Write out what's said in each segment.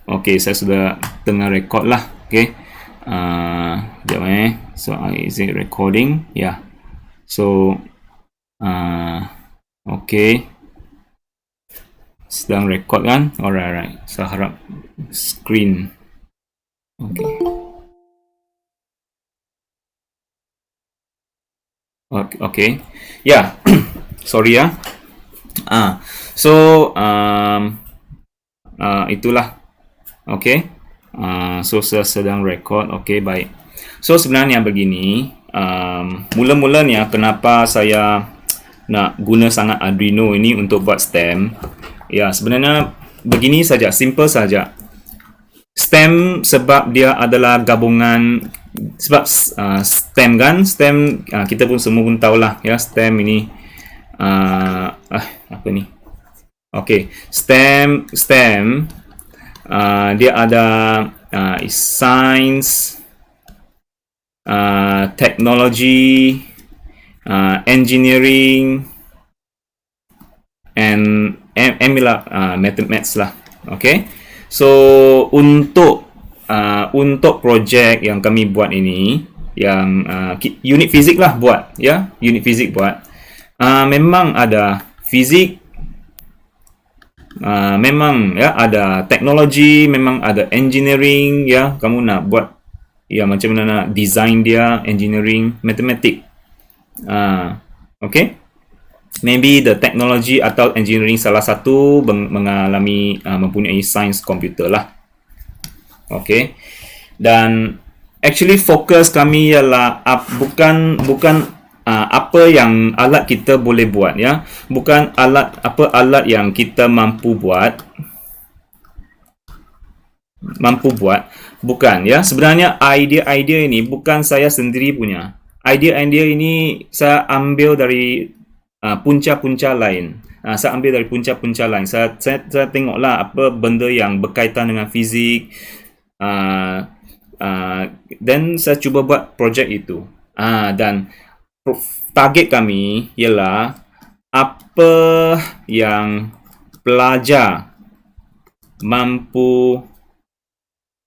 Okay, saya sudah tengah record lah. Okay. Sekejap So, is it recording? Yeah. So, okay. Sedang record kan? Alright. Saya harap screen. Okay. Okay. Yeah. Sorry ya. So, itulah. Okay. So, saya sedang record. Okay, baik. So, sebenarnya begini. Mula-mulanya kenapa saya nak guna sangat Arduino ini untuk buat stem. Ya, sebenarnya begini saja. Simple saja. Stem sebab dia adalah gabungan, sebab stem kan, stem kita pun semua pun tahulah ya, stem ini apa ni, okay, stem dia ada science, technology, engineering, and mathematics lah. Okay, so untuk projek yang kami buat ini, yang unit fizik lah buat ya, unit fizik buat, memang ada fizik, memang ya ada teknologi, memang ada engineering ya, kamu nak buat ya macam mana nak design dia, engineering, matematik. Okay, maybe the technology atau engineering salah satu mengalami mempunyai sains komputer lah. Okay, dan actually fokus kami ialah bukan apa yang alat kita boleh buat ya, bukan alat yang kita mampu buat, bukan ya. Sebenarnya idea ini bukan saya sendiri punya. Idea ini saya ambil dari punca-punca lain. Saya ambil dari punca-punca lain. Saya tengoklah apa benda yang berkaitan dengan fizik, dan saya cuba buat projek itu. Dan target kami ialah apa yang pelajar mampu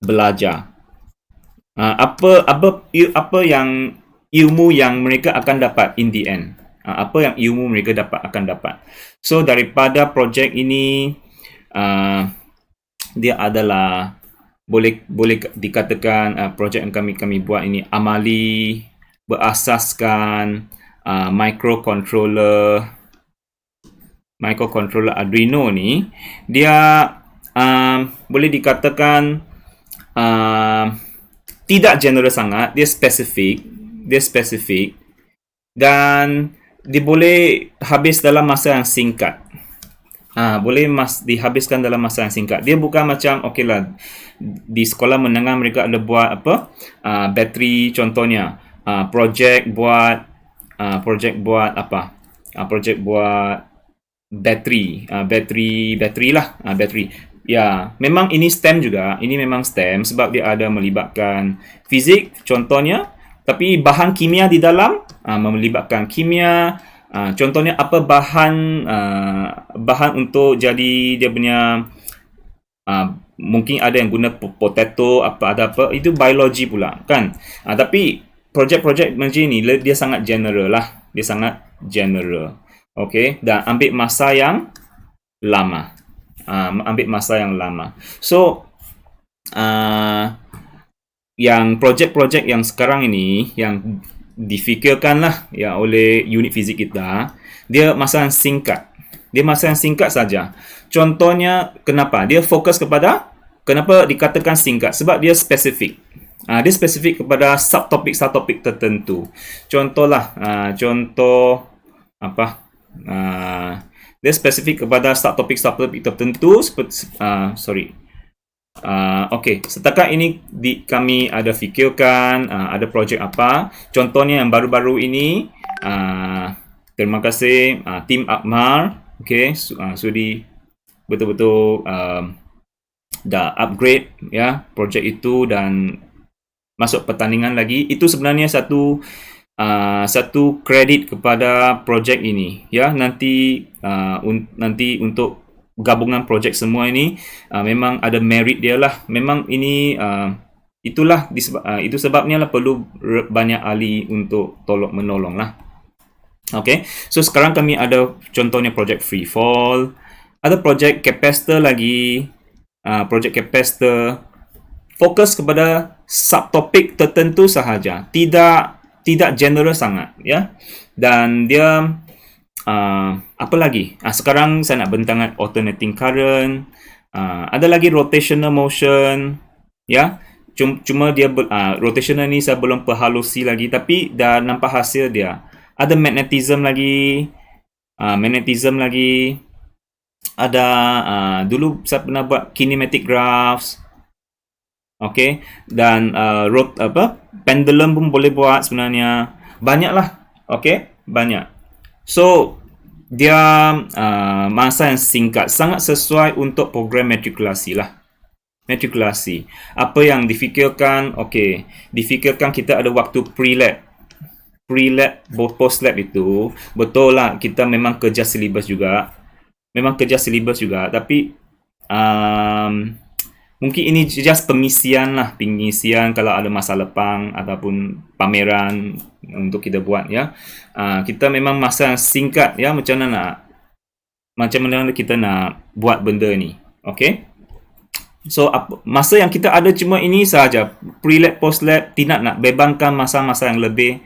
belajar, apa yang ilmu yang mereka akan dapat in the end, apa yang ilmu mereka akan dapat. So daripada projek ini, dia adalah boleh dikatakan projek yang kami buat ini amali, berasaskan microcontroller Arduino ni. Dia boleh dikatakan tidak general sangat, dia spesifik, dan dia boleh habis dalam masa yang singkat. Dihabiskan dalam masa yang singkat. Dia bukan macam okey lah, di sekolah menengah mereka ada buat apa, bateri contohnya, projek buat apa, projek buat bateri lah, bateri. Ya, memang ini STEM juga. Ini memang STEM sebab dia ada melibatkan fizik contohnya, tapi bahan kimia di dalam melibatkan kimia. Contohnya apa bahan untuk jadi dia punya, mungkin ada yang guna potato, ada apa, itu biologi pula kan. Tapi projek-projek macam ni dia sangat general lah. Dia sangat general. Okay, dan ambil masa yang lama. So, yang projek-projek yang sekarang ini yang difikirkan lah ya oleh unit fizik kita, dia masa yang singkat. Dia masa yang singkat saja. Contohnya, kenapa? Dia fokus kepada, kenapa dikatakan singkat? Sebab dia spesifik. Dia spesifik kepada subtopik tertentu. Contohlah, contoh apa? Dia spesifik kepada subtopik tertentu. Okey, setakat ini kami ada fikirkan ada projek apa. Contohnya yang baru-baru ini, terima kasih tim Akmal, okey, sudi betul-betul dah upgrade ya projek itu dan masuk pertandingan lagi. Itu sebenarnya satu kredit kepada projek ini ya. Nanti untuk gabungan projek semua ini memang ada merit dia lah. Memang ini itu sebabnya lah perlu banyak ahli untuk tolong menolong lah. Okay, so sekarang kami ada contohnya projek Freefall, ada projek Capacitor lagi, projek Capacitor fokus kepada subtopik tertentu sahaja, tidak general sangat, ya. Dan dia apa lagi? Sekarang saya nak bentangkan alternating current, ada lagi rotational motion, ya. Cuma dia rotational ni saya belum perhalusi lagi, tapi dah nampak hasil dia. Ada magnetism lagi, ada dulu saya pernah buat kinematic graphs, okay, dan pendulum pun boleh buat sebenarnya, banyak lah, okay, banyak. So dia masa yang singkat, sangat sesuai untuk program matrikulasi lah. Matrikulasi, apa yang difikirkan, okay, difikirkan kita ada waktu pre-lab, post-lab itu, betul lah, kita memang kerja silibus juga, tapi mungkin ini just pengisian kalau ada masa lepang ataupun pameran untuk kita buat, ya. Kita memang masa singkat, ya, macam mana kita nak buat benda ni, okay. So masa yang kita ada cuma ini sahaja, pre-lab, post-lab, tidak nak bebankan masa-masa yang lebih.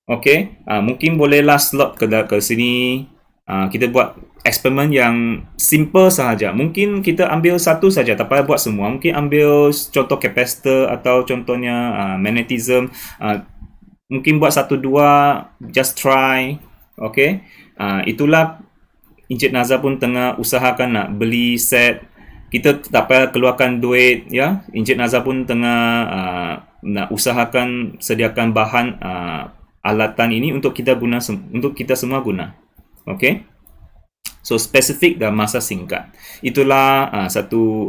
Okay, mungkin bolehlah slot ke sini. Kita buat eksperimen yang simple sahaja. Mungkin kita ambil satu saja, tak payah buat semua. Mungkin ambil contoh capacitor atau contohnya magnetism. Mungkin buat satu dua, just try. Okay, itulah Encik Nazar pun tengah usahakan nak beli set. Kita tak payah keluarkan duit, ya. Encik Nazar pun tengah nak usahakan sediakan bahan alatan ini untuk kita guna, untuk kita semua guna. Okay, so spesifik dan masa singkat, itulah satu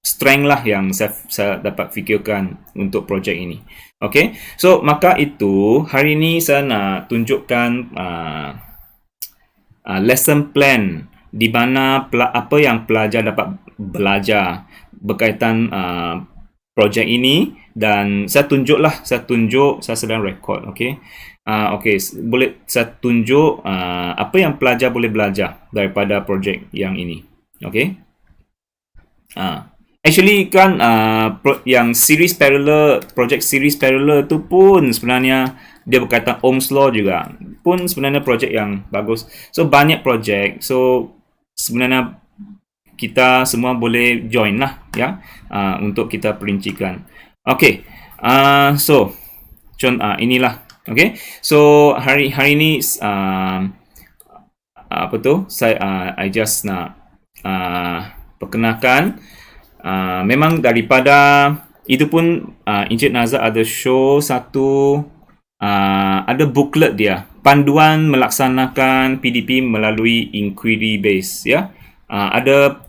strength lah yang saya dapat fikirkan untuk projek ini. Okay, so maka itu hari ini saya nak tunjukkan lesson plan di mana apa yang pelajar dapat belajar berkaitan projek ini, dan saya sedang record, okay. Okay, boleh saya tunjuk apa yang pelajar boleh belajar daripada projek yang ini, okay. Actually kan yang projek series parallel tu pun sebenarnya dia berkaitan Ohm's Law juga, pun sebenarnya projek yang bagus. So banyak projek, so sebenarnya kita semua boleh join lah, ya, untuk kita perincikan. Okay, so inilah, okay. So hari ini apa tu, I just nak perkenalkan. Memang daripada itu pun Encik Nazar ada show satu, ada booklet dia, panduan melaksanakan PDP melalui inquiry base, ya. Ada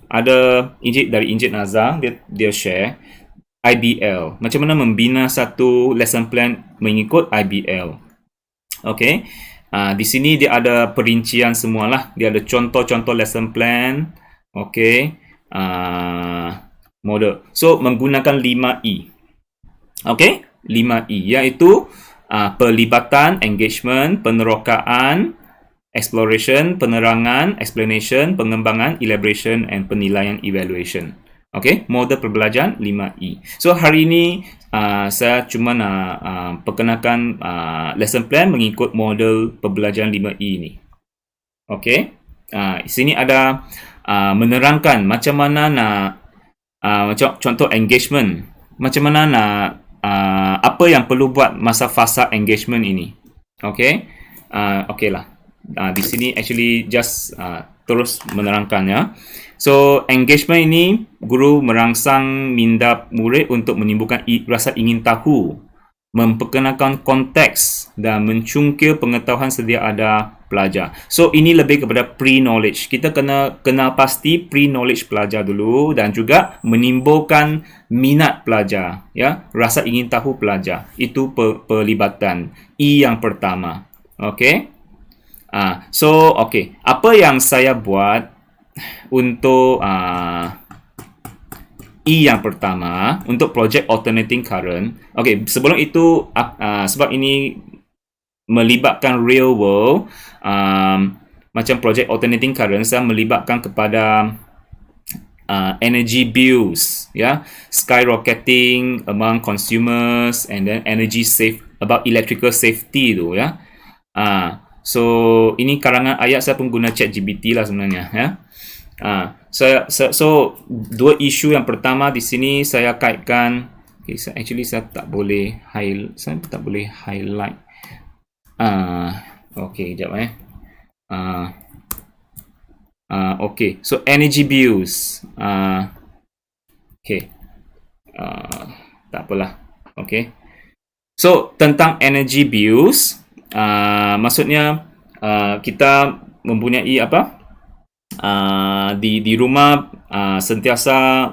dari Encik Nazar, dia share IBL, macam mana membina satu lesson plan mengikut IBL. Okay, di sini dia ada perincian semualah, dia ada contoh-contoh lesson plan, okay, model. So menggunakan 5E, okay, 5E, iaitu pelibatan, engagement, penerokaan, exploration, penerangan, explanation, pengembangan, elaboration, and penilaian, evaluation. Okay, model pembelajaran 5E. So hari ini saya cuma nak perkenalkan lesson plan mengikut model pembelajaran 5E ini. Okay, sini ada menerangkan macam mana nak macam contoh engagement, macam mana nak apa yang perlu buat masa fasa engagement ini. Okay, okay lah. Di sini actually just terus menerangkannya. So engagement ini guru merangsang minda murid untuk menimbulkan rasa ingin tahu, memperkenalkan konteks dan mencungkil pengetahuan sedia ada pelajar. So ini lebih kepada pre-knowledge. Kita kena kenal pasti pre-knowledge pelajar dulu, dan juga menimbulkan minat pelajar, ya, rasa ingin tahu pelajar. Itu pelibatan E yang pertama. Okay. So okay, apa yang saya buat untuk E yang pertama untuk project alternating current. Okey, sebelum itu sebab ini melibatkan real world, macam project alternating current, saya melibatkan kepada energy bills, ya, skyrocketing among consumers, and then energy safe, about electrical safety tu, ya. So ini karangan ayat saya pun guna ChatGPT lah sebenarnya, ya. So dua isu yang pertama di sini saya kaitkan. Okay, saya tak boleh highlight. Okay, jap okay, so energy bills. Okay, tak apalah. Okay, so tentang energy bills, maksudnya kita mempunyai apa? Di rumah sentiasa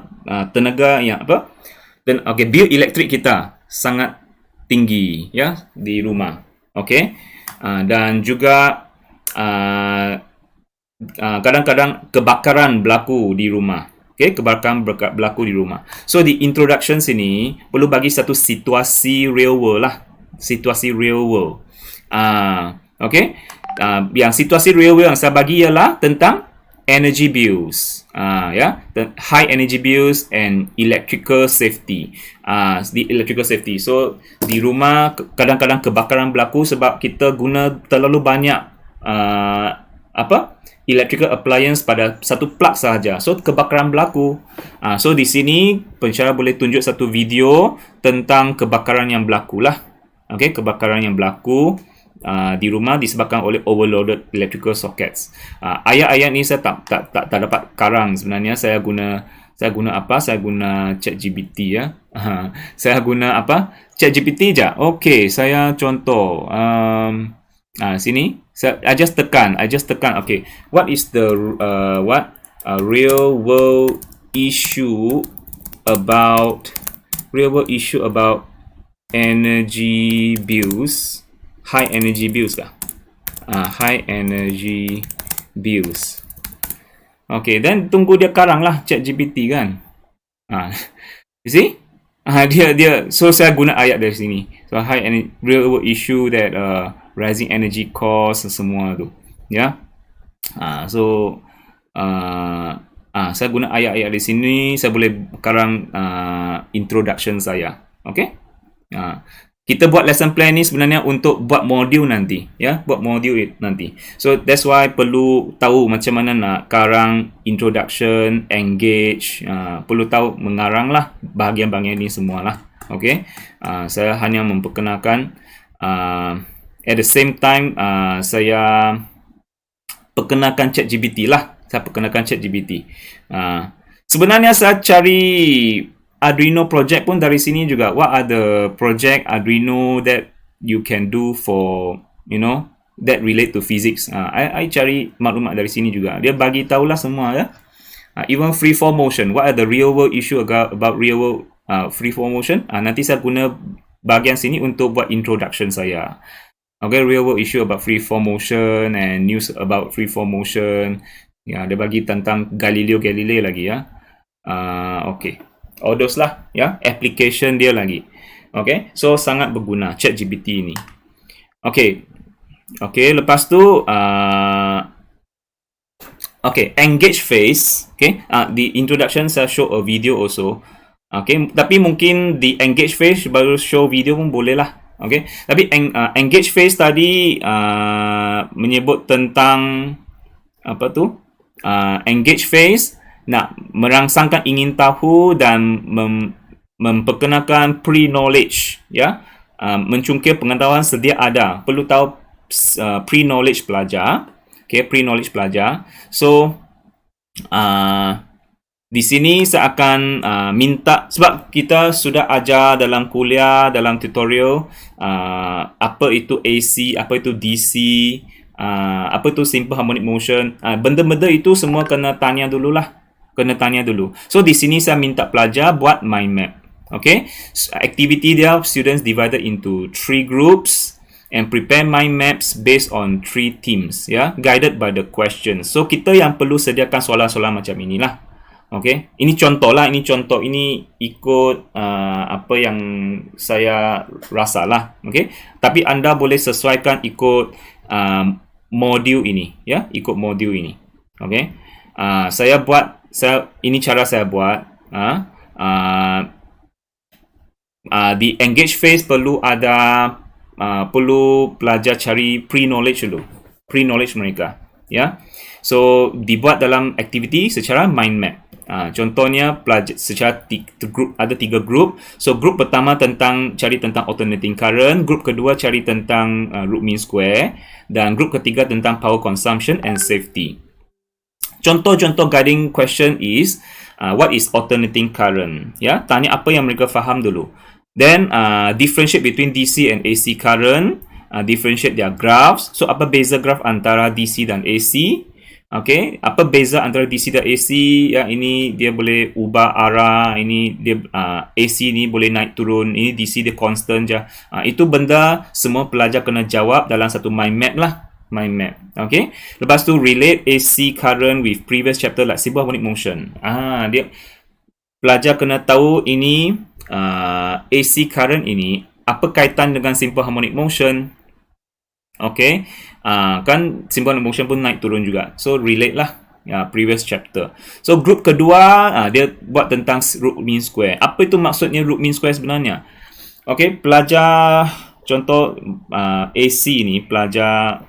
tenaga yang apa? Dan okay, bil elektrik kita sangat tinggi, ya, di rumah. Okay, dan juga kadang-kadang kebakaran berlaku di rumah. Okay, kebakaran berlaku di rumah. So di introduction sini perlu bagi satu situasi real world lah, situasi real world. Okay, yang situasi real world yang saya bagi ialah tentang energy bills, ya, high energy bills and electrical safety. Di electrical safety. So di rumah kadang-kadang kebakaran berlaku sebab kita guna terlalu banyak electrical appliance pada satu plug sahaja. So kebakaran berlaku. So di sini pensyarah boleh tunjuk satu video tentang kebakaran yang berlaku lah. Okay, kebakaran yang berlaku di rumah disebabkan oleh overloaded electrical sockets. Ayat-ayat ni saya tak dapat karang sebenarnya. Saya guna apa? Saya guna ChatGPT, ya. Saya guna apa? ChatGPT je. Okey, saya contoh. Sini I just tekan. Okay, what is the real world issue about energy bills? High energy bills lah. High energy bills. Okay, then tunggu dia karang lah ChatGPT kan. You see? Dia so saya guna ayat dari sini. So high energy real world issue that rising energy cost semua tu. Ya. So saya guna ayat-ayat di sini, saya boleh karang introduction saya. Okay? Kita buat lesson plan ni sebenarnya untuk buat modul nanti, ya, buat modul nanti. So that's why perlu tahu macam mana nak karang introduction, engage, perlu tahu mengarang lah bahagian-bahagian ni semualah. Okay, saya hanya memperkenalkan. At the same time, saya perkenalkan ChatGPT lah. Sebenarnya saya cari Arduino project pun dari sini juga. What are the project Arduino that you can do for, that relate to physics? I cari maklumat dari sini juga. Dia bagi tahulah semua, ya. Even freeform motion. What are the real world issue about real world freeform motion? Nanti saya guna bahagian sini untuk buat introduction saya. Okay, real world issue about freeform motion and news about freeform motion. Ya, dia bagi tentang Galileo Galilei lagi, ya. Okay. All those lah, ya, application dia lagi. Okay, so sangat berguna ChatGPT ni. Okay, lepas tu okay, engage phase. Okay, di introduction saya show a video also. Okay, tapi mungkin di engage phase baru show video pun boleh lah. Okay, tapi engage phase tadi menyebut tentang apa tu? Engage phase nak merangsangkan ingin tahu dan memperkenalkan pre-knowledge, ya, mencungkil pengetahuan sedia ada. Perlu tahu pre-knowledge pelajar. Okay, pre-knowledge pelajar. So di sini saya akan minta, sebab kita sudah ajar dalam kuliah, dalam tutorial, apa itu AC, apa itu DC, apa itu simple harmonic motion. Benda-benda itu semua kena tanya dululah. So di sini saya minta pelajar buat mind map. Okay, activity dia students divided into 3 groups. and prepare mind maps based on 3 themes, ya, guided by the questions. So kita yang perlu sediakan soalan-soalan macam inilah. Okay, ini contoh lah, ini contoh, ini ikut apa yang saya rasa lah. Okay, tapi anda boleh sesuaikan ikut modul ini, ya, ikut modul ini. Okay, ini cara saya buat. Di engage phase perlu ada perlu pelajar cari pre-knowledge dulu, pre-knowledge mereka, ya. So dibuat dalam aktiviti secara mind map. Contohnya pelajar secara group, ada 3 grup. So grup pertama cari tentang alternating current, grup kedua cari tentang root mean square, dan grup ketiga tentang power consumption and safety. Contoh-contoh guiding question is what is alternating current? Ya, tanya apa yang mereka faham dulu. Then differentiate between DC and AC current, differentiate their graphs. So apa beza graph antara DC dan AC? Okay, apa beza antara DC dan AC? Ya, ini dia boleh ubah arah, ini dia AC ni boleh naik turun, ini DC dia constant je. Itu benda semua pelajar kena jawab dalam satu mind map lah. Mind map. Okay, lepas tu relate AC current with previous chapter like simple harmonic motion. Dia pelajar kena tahu ini AC current ini apa kaitan dengan simple harmonic motion. Okay, kan simple harmonic motion pun naik turun juga. So relate lah previous chapter. So group kedua dia buat tentang root mean square. Apa itu maksudnya root mean square sebenarnya? Okay, pelajar contoh AC ni belajar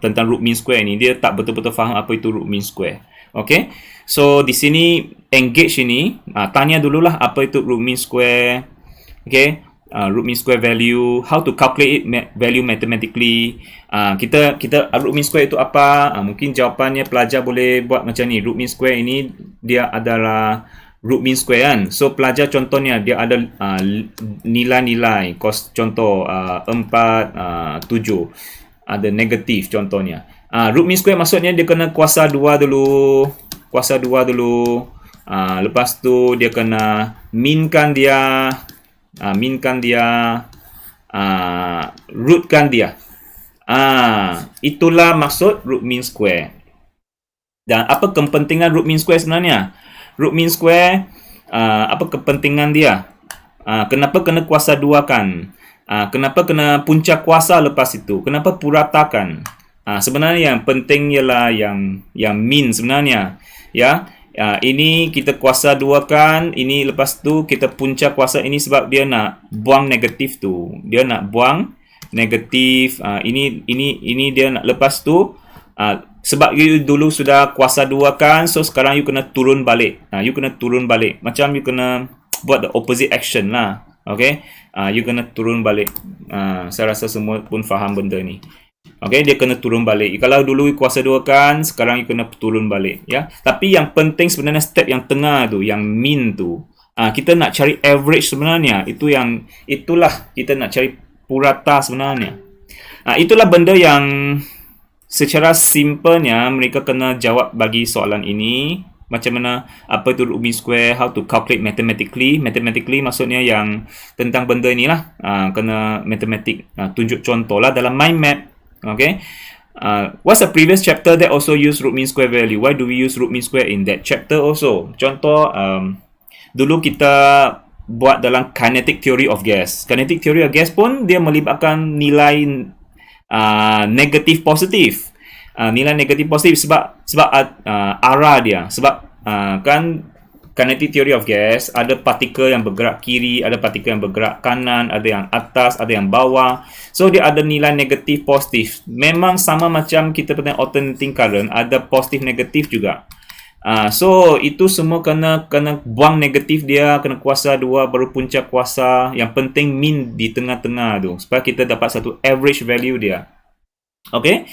tentang root mean square ni, dia tak betul-betul faham apa itu root mean square. Okay, so di sini engage ini tanya dululah apa itu root mean square. Okay, root mean square value, how to calculate value mathematically. Kita root mean square itu apa? Mungkin jawapannya pelajar boleh buat macam ni. Root mean square ini dia adalah root mean square kan. So pelajar contohnya dia ada nilai-nilai contoh 4, 7, ada negatif contohnya. Root mean square maksudnya dia kena kuasa 2 dulu. Lepas tu dia kena minkan dia, rootkan dia. Itulah maksud root mean square. Dan apa kepentingan root mean square sebenarnya? Root mean square, apa kepentingan dia? Kenapa kena kuasa 2 kan? Kenapa kena punca kuasa lepas itu? Kenapa puratakan? Sebenarnya yang penting ialah yang mean sebenarnya. Ya, ini kita kuasa 2 kan, ini lepas tu kita punca kuasa ini sebab dia nak buang negatif tu. Dia nak buang negatif. Ini dia nak lepas tu sebab you dulu sudah kuasa 2 kan, so sekarang you kena turun balik. You kena turun balik. Macam you kena buat the opposite action lah. Okay, you kena turun balik. Saya rasa semua pun faham benda ni. Okay, dia kena turun balik. Kalau dulu kuasa 2 kan, sekarang you kena turun balik, ya. Tapi yang penting sebenarnya step yang tengah tu, yang mean tu. Kita nak cari average sebenarnya. Itulah kita nak cari purata sebenarnya. Itulah benda yang secara simpelnya mereka kena jawab bagi soalan ini. Macam mana, apa itu root mean square, how to calculate mathematically. Mathematically maksudnya yang tentang benda inilah. Kena matematik. Tunjuk contoh lah dalam mind map. Okay, what's the previous chapter that also use root mean square value? Why do we use root mean square in that chapter also? Contoh, dulu kita buat dalam kinetic theory of gas. Kinetic theory of gas pun dia melibatkan nilai negatif positif. Nilai negatif positif sebab arah dia. Sebab kan kinetic theory of gas ada partikel yang bergerak kiri, ada partikel yang bergerak kanan, ada yang atas, ada yang bawah. So dia ada nilai negatif positif. Memang sama macam kita tentang alternating current, ada positif negatif juga. So itu semua kena buang negatif dia, kena kuasa 2 baru punca kuasa. Yang penting mean di tengah-tengah tu supaya kita dapat satu average value dia. Okay,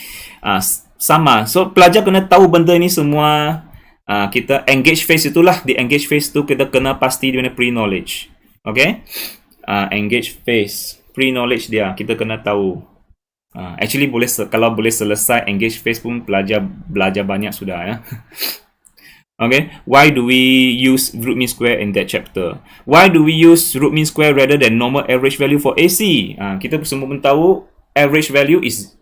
sama. So pelajar kena tahu benda ni semua. Kita engage phase itulah. Di engage phase tu kita kena pasti dia punya pre-knowledge. Okay, engage phase, pre-knowledge dia kita kena tahu. Actually kalau boleh selesai engage phase pun pelajar belajar banyak sudah, ya. Okay, why do we use root mean square in that chapter? Why do we use root mean square rather than normal average value for AC? Kita semua pun tahu average value is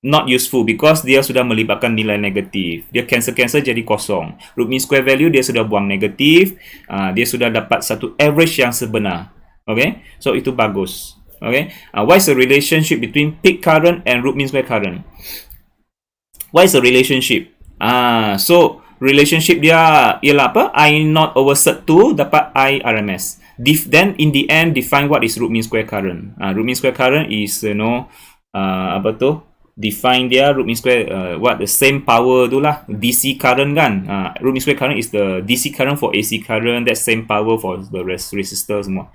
not useful because dia sudah melibatkan nilai negatif. Dia cancel jadi kosong. Root mean square value dia sudah buang negatif. Dia sudah dapat satu average yang sebenar. Okay, so itu bagus. Okay, what is the relationship between peak current and root mean square current? What is the relationship? So relationship dia ialah apa? I not over cert 2 dapat I RMS. Then in the end define what is root mean square current. Root mean square current is apa tu? Define dia root mean square what the same power tu lah, DC current kan. Root mean square current is the DC current for AC current, that same power for the resistor semua.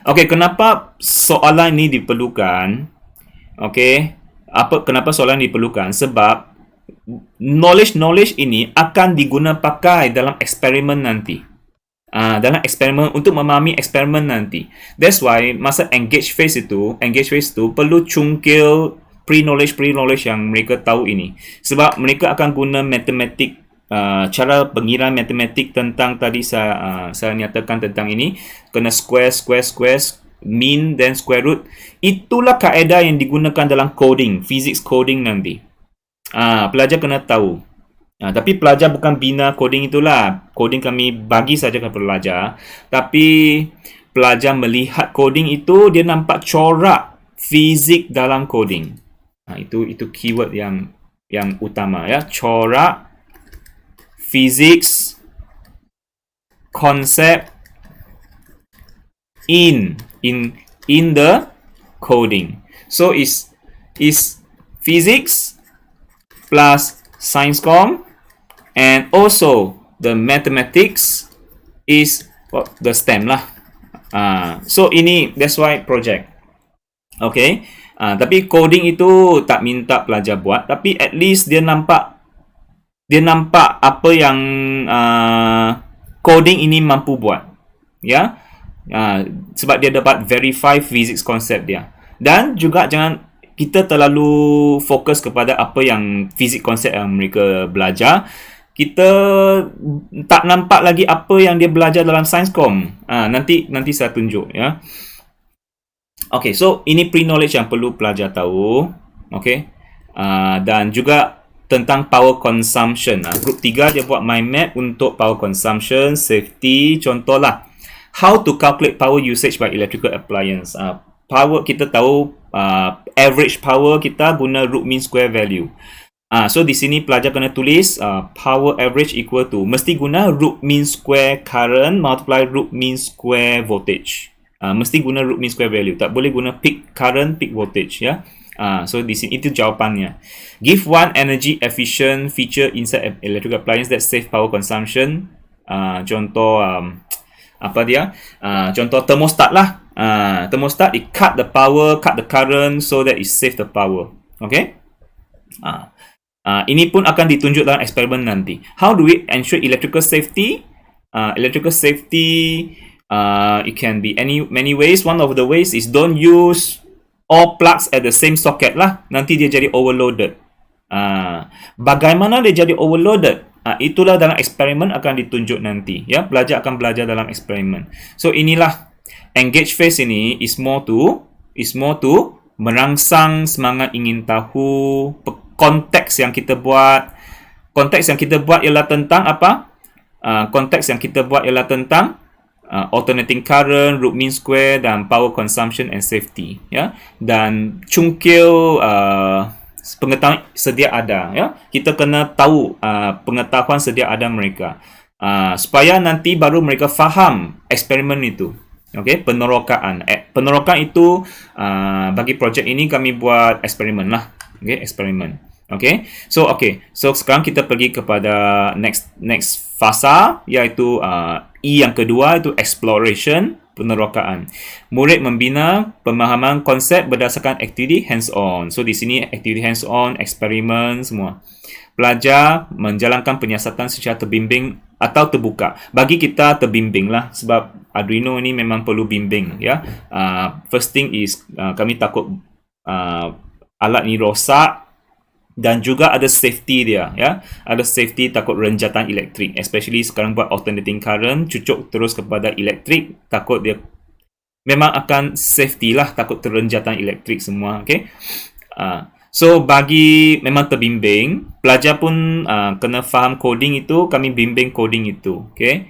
Okay, kenapa soalan ini diperlukan? Okay, kenapa soalan diperlukan? Sebab knowledge ini akan diguna pakai dalam eksperimen nanti. Dalam eksperimen untuk memahami eksperimen nanti. That's why masa engage phase itu perlu cungkil pre-knowledge yang mereka tahu ini. Sebab mereka akan guna matematik, cara pengiraan matematik tentang tadi saya nyatakan tentang ini. Kena square, mean then square root. Itulah kaedah yang digunakan dalam coding, physics coding nanti. Pelajar kena tahu. Tapi pelajar bukan bina coding itulah. Coding kami bagi saja kepada pelajar. Tapi pelajar melihat coding itu, dia nampak corak fizik dalam coding. Itu keyword yang utama ya. Corak physics concept in the coding. So is physics plus science com, and also the mathematics is the STEM lah. So ini that's why project. Okay. Tapi coding itu tak minta pelajar buat, tapi at least dia nampak apa yang coding ini mampu buat. Ya. Sebab dia dapat verify physics concept dia. Dan juga jangan kita terlalu fokus kepada apa yang physics concept yang mereka belajar. Kita tak nampak lagi apa yang dia belajar dalam science com. Nanti saya tunjuk ya. Okay, so ini pre-knowledge yang perlu pelajar tahu. Okay. Dan juga tentang power consumption. Group 3 dia buat mind map untuk power consumption, safety. Contohlah, how to calculate power usage by electrical appliance. Power kita tahu, average power kita guna root mean square value. So di sini pelajar kena tulis power average equal to, mesti guna root mean square current multiply root mean square voltage. Mesti guna root mean square value. Tak boleh guna peak current, peak voltage ya. So di sini itu jawapannya. Give one energy efficient feature inside electrical appliance that save power consumption. Contoh apa dia? Contoh thermostat lah. Thermostat it cut the power, cut the current so that it save the power. Okay? Ini pun akan ditunjuk dalam eksperimen nanti. How do we ensure electrical safety? Electrical safety it can be many ways. One of the ways is don't use all plugs at the same socket lah. Nanti dia jadi overloaded. Bagaimana dia jadi overloaded? Itulah dalam eksperimen akan ditunjuk nanti. Ya, pelajar akan belajar dalam eksperimen. So inilah engage phase ini is more to merangsang semangat ingin tahu konteks yang kita buat. Konteks yang kita buat ialah tentang apa? Konteks yang kita buat ialah tentang alternating current, root mean square dan power consumption and safety ya. Dan cungkil pengetahuan sedia ada ya. Kita kena tahu pengetahuan sedia ada mereka. Supaya nanti baru mereka faham eksperimen itu. Okey, penerokaan. Penerokaan itu bagi projek ini kami buat eksperimen lah. Okey, eksperimen. Okay, so sekarang kita pergi kepada next fasa, iaitu E yang kedua, itu exploration, penerokaan. Murid membina pemahaman konsep berdasarkan activity hands-on. So di sini activity hands-on, eksperimen semua. Pelajar menjalankan penyiasatan secara terbimbing atau terbuka. Bagi kita terbimbing lah, sebab Arduino ini memang perlu bimbing ya. First thing is kami takut alat ini rosak. dan juga ada safety dia, ya. Ada safety takut renjatan elektrik, especially sekarang buat alternating current, cucuk terus kepada elektrik, takut dia memang akan safety lah, takut terenjatan elektrik semua. Okay. So bagi memang terbimbing, pelajar pun kena faham coding itu, kami bimbing coding itu. Okay.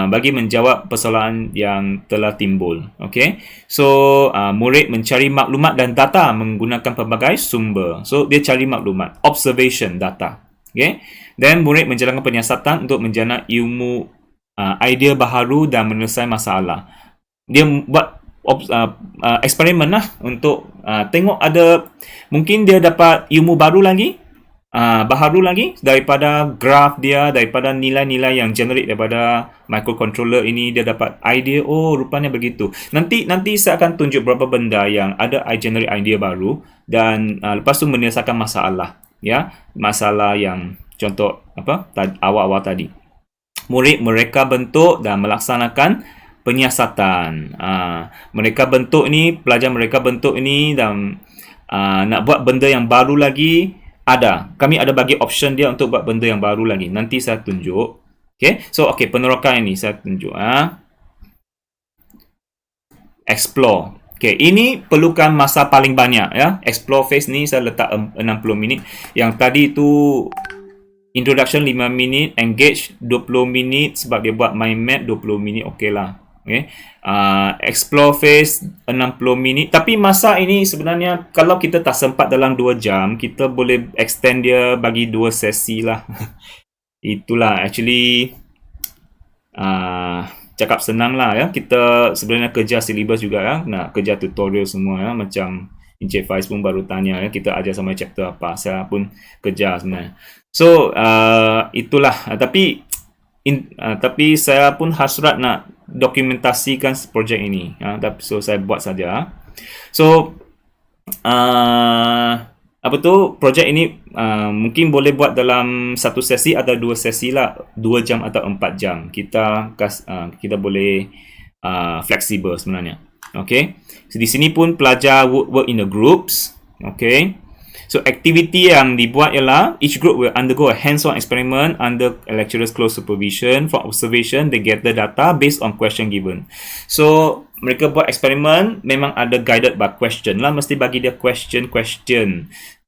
Bagi menjawab persoalan yang telah timbul. Okay. So murid mencari maklumat dan data menggunakan pelbagai sumber. So dia cari maklumat, observation data. Okay. Dan murid menjalankan penyiasatan untuk menjana ilmu, idea baharu dan menyelesaikan masalah. Dia buat eksperimen lah untuk tengok ada mungkin dia dapat ilmu baru lagi, baharu lagi daripada graf dia, daripada nilai-nilai yang generate daripada microcontroller ini. Dia dapat idea, oh rupanya begitu. Nanti saya akan tunjuk beberapa benda yang ada generate idea baru, dan lepas tu menyelesaikan masalah, ya, masalah yang contoh apa awal-awal tadi. Murid mereka bentuk dan melaksanakan penyiasatan. Mereka bentuk ni, pelajar mereka bentuk ini, dan nak buat benda yang baru lagi ada. Kami ada bagi option dia untuk buat benda yang baru lagi. Nanti saya tunjuk. Okay. So, okay, penerokan ini saya tunjuk. Explore. Okay, ini perlukan masa paling banyak, ya. Explore phase ni saya letak 60 minit. Yang tadi tu introduction 5 minit, engage 20 minit sebab dia buat mind map 20 minit, okey lah. Okay. Explore phase 60 minit. Tapi masa ini sebenarnya kalau kita tak sempat dalam 2 jam, kita boleh extend dia bagi 2 sesi lah. Itulah actually cakap senang lah, ya. Kita sebenarnya kerja syllabus juga, ya. Nak kerja tutorial semua, ya. Macam Encik Faiz pun baru tanya, ya, kita ajar sama chapter apa. Saya pun kerja sebenarnya. So itulah. Tapi saya pun hasrat nak dokumentasikan projek ini. So saya buat saja. So apa tu, projek ini mungkin boleh buat dalam 1 sesi atau 2 sesi lah, 2 jam atau 4 jam. Kita boleh fleksibel sebenarnya. Okay. So, di sini pun pelajar work in the groups. Okay. So, aktiviti yang dibuat ialah each group will undergo a hands-on experiment under a lecturer's close supervision. For observation, they gather data based on question given. So, mereka buat eksperimen, memang ada guided by question lah. Mesti bagi dia question.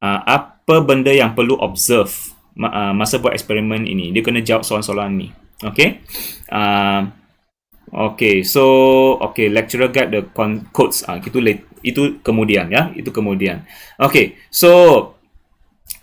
Apa benda yang perlu observe masa buat eksperimen ini. Dia kena jawab soalan-soalan ni. Okay. Okay, so lecturer guide the codes. Itu kemudian, ya. Itu kemudian. Okay, so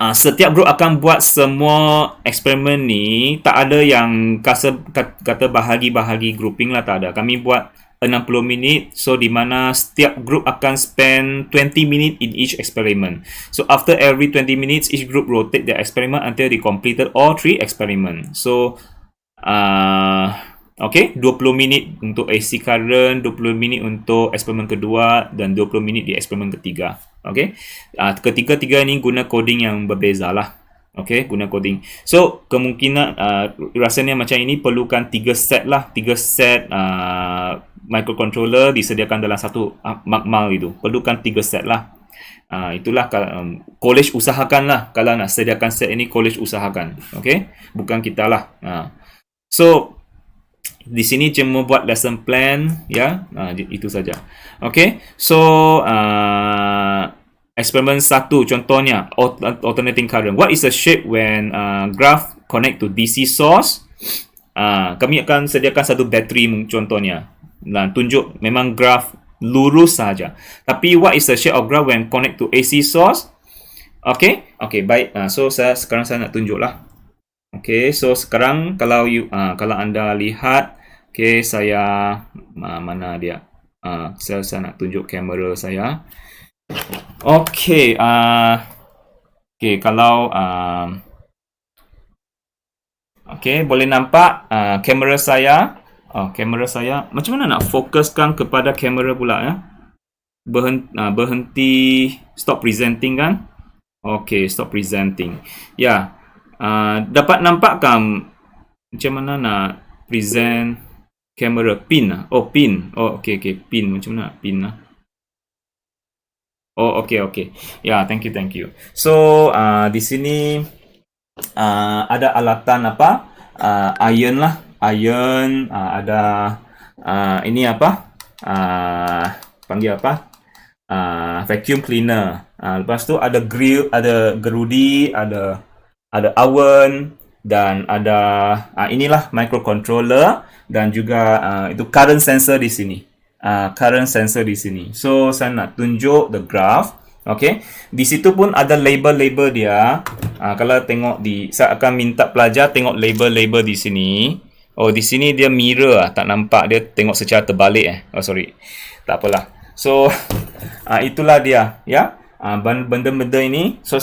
setiap grup akan buat semua eksperimen ni. Tak ada yang kata bahagi grouping lah, tak ada. Kami buat 60 minit, so di mana setiap grup akan spend 20 minit in each experiment. So after every 20 minutes, each group rotate their experiment until they completed all 3 experiment. So okay, 20 minit untuk AC current, 20 minit untuk eksperimen kedua, dan 20 minit di eksperimen ketiga. Okay. Ketiga-tiga ni guna coding yang berbeza lah. Okay, guna coding. So, kemungkinan rasanya macam ini perlukan 3 set lah. 3 set microcontroller disediakan dalam satu makmal itu. Perlukan 3 set lah. Itulah college usahakan lah. Kalau nak sediakan set ini, college usahakan. Okay, bukan kita lah. So, di sini cuma buat lesson plan, ya. Itu saja. Okay. So eksperimen 1 contohnya alternating current. What is the shape when graph connect to DC source? Kami akan sediakan satu bateri contohnya. Dan tunjuk memang graph lurus saja. Tapi what is the shape of graph when connect to AC source? Okay. Okay, baik. So sekarang saya nak tunjuklah. Okay, so sekarang kalau anda lihat, okay, saya mana dia? Saya nak tunjuk kamera saya. Okay, okay, kalau okay, boleh nampak kamera saya. Kamera saya. Macam mana nak fokuskan kepada kamera pula, ya? Berhenti, stop presenting kan? Okay, stop presenting. Ya. Dapat nampakkan macam mana nak present kamera pin lah. Oh, pin. Oh, okay, pin. Macam mana pin lah. Oh, okay, okay. Ya, thank you, thank you. So, di sini ada alatan apa? Iron lah, iron. Ada ini apa? Panggil apa? Vacuum cleaner. Lepas tu ada grill, ada gerudi, ada oven dan ada inilah microcontroller dan juga itu current sensor di sini. Current sensor di sini. So saya nak tunjuk the graph. Okay, di situ pun ada label-label dia. Kalau tengok saya akan minta pelajar tengok label-label di sini. Oh, di sini dia mirror tak nampak, dia tengok secara terbalik Oh, sorry. Tak apalah. So itulah dia, ya. Benda-benda ini. So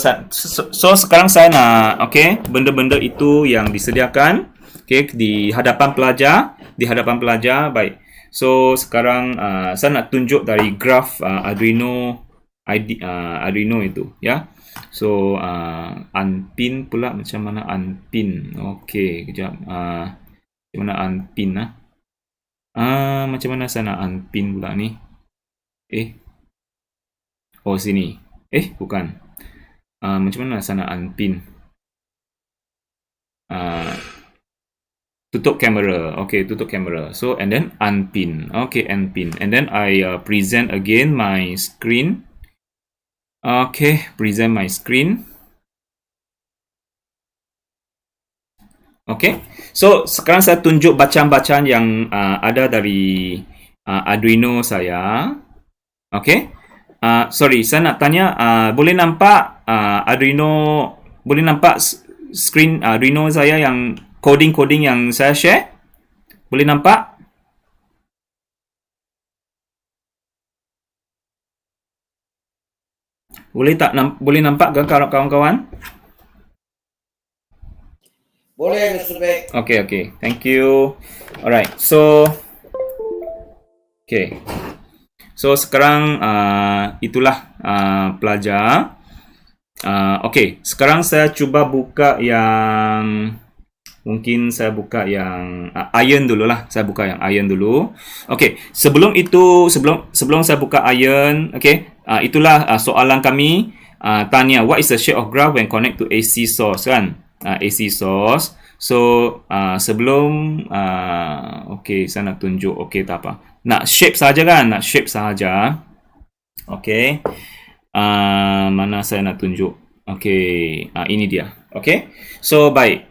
sekarang saya nak, okay, benda-benda itu yang disediakan, okay, di hadapan pelajar, baik. So sekarang saya nak tunjuk dari graf Arduino itu, ya. So unpin pula, macam mana unpin? Okay, kejap. Macam mana unpin macam mana saya nak unpin pula ni? Oh, sini. Bukan. Macam mana saya nak unpin? Tutup kamera. Okay, tutup kamera. So, and then unpin. Okay, unpin. And then I present again my screen. Okay, present my screen. Okay. So, sekarang saya tunjuk bacaan-bacaan yang ada dari Arduino saya. Okay. Sorry, saya nak tanya, boleh nampak boleh nampak screen Arduino saya yang coding-coding yang saya share? Boleh nampak? Boleh nampak ke kawan-kawan? Boleh, Mr. Beck. Okay. Thank you. Alright, so okay. So sekarang itulah pelajar. Okay, sekarang saya cuba buka yang mungkin saya buka yang iron dulu lah. Saya buka yang iron dulu. Okay, sebelum itu sebelum saya buka iron, okay, itulah soalan kami. Tanya, what is the shape of graph when connect to AC source, kan? AC source. So sebelum okay, saya nak tunjuk. Okay, tak apa. Nak shape saja kan? Nak shape saja. Okay. Mana saya nak tunjuk? Okay. Ini dia. Okay. So, baik.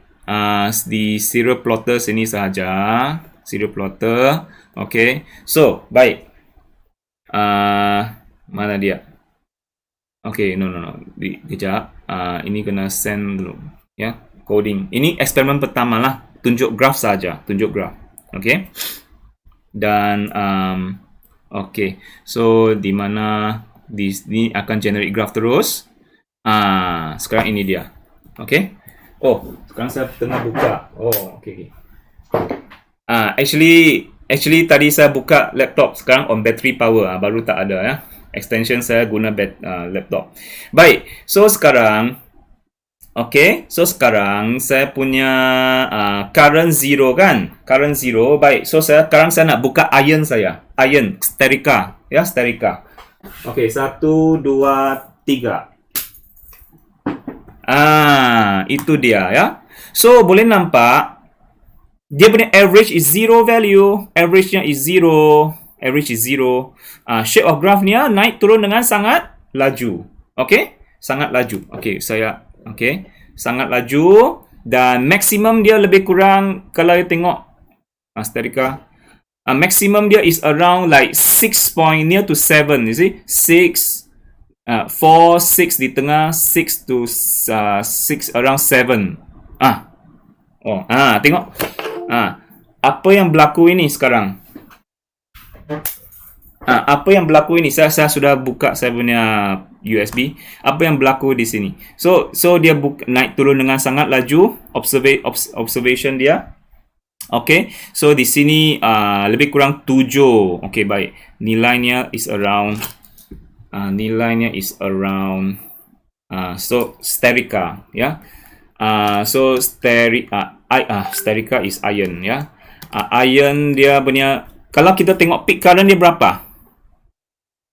Di serial plotter sini saja. Serial plotter. Okay. So, baik. Mana dia? Okay. No. Kejap. Ini kena send dulu. Ya. Coding. Ini eksperimen pertama lah. Tunjuk graph saja. Tunjuk graph. Okay. Dan okay, so di mana ini akan generate graph terus. Sekarang ini dia. Okay. Oh, sekarang saya tengah buka. Oh, okay. Actually tadi saya buka laptop, sekarang on battery power, baru tak ada ya. Extension saya guna laptop. Baik, so sekarang okay, so sekarang saya punya current zero kan? Current zero. Baik, so sekarang saya nak buka iron saya. Iron, Sterica. Ya, Sterica. Okay, 1, 2, 3. Itu dia ya. So, boleh nampak dia punya average is zero value. Average-nya is zero. Average is zero. Shape of graph-nya naik turun dengan sangat laju. Okay? Sangat laju. Okay, sangat laju dan maksimum dia lebih kurang, kalau you tengok Sterica, maximum dia is around like 6 point near to 7, you see, 6 4 6 di tengah, 6 to 6 around 7. Tengok apa yang berlaku ini sekarang. Apa yang berlaku ini, saya sudah buka saya punya USB. Apa yang berlaku di sini? So dia naik turun dengan sangat laju. Observation dia. Okay. So di sini lebih kurang 7. Okay, baik. Nilainya is around so Sterica, ya. So Sterica is iron, ya. Iron dia punya, kalau kita tengok peak current dia berapa?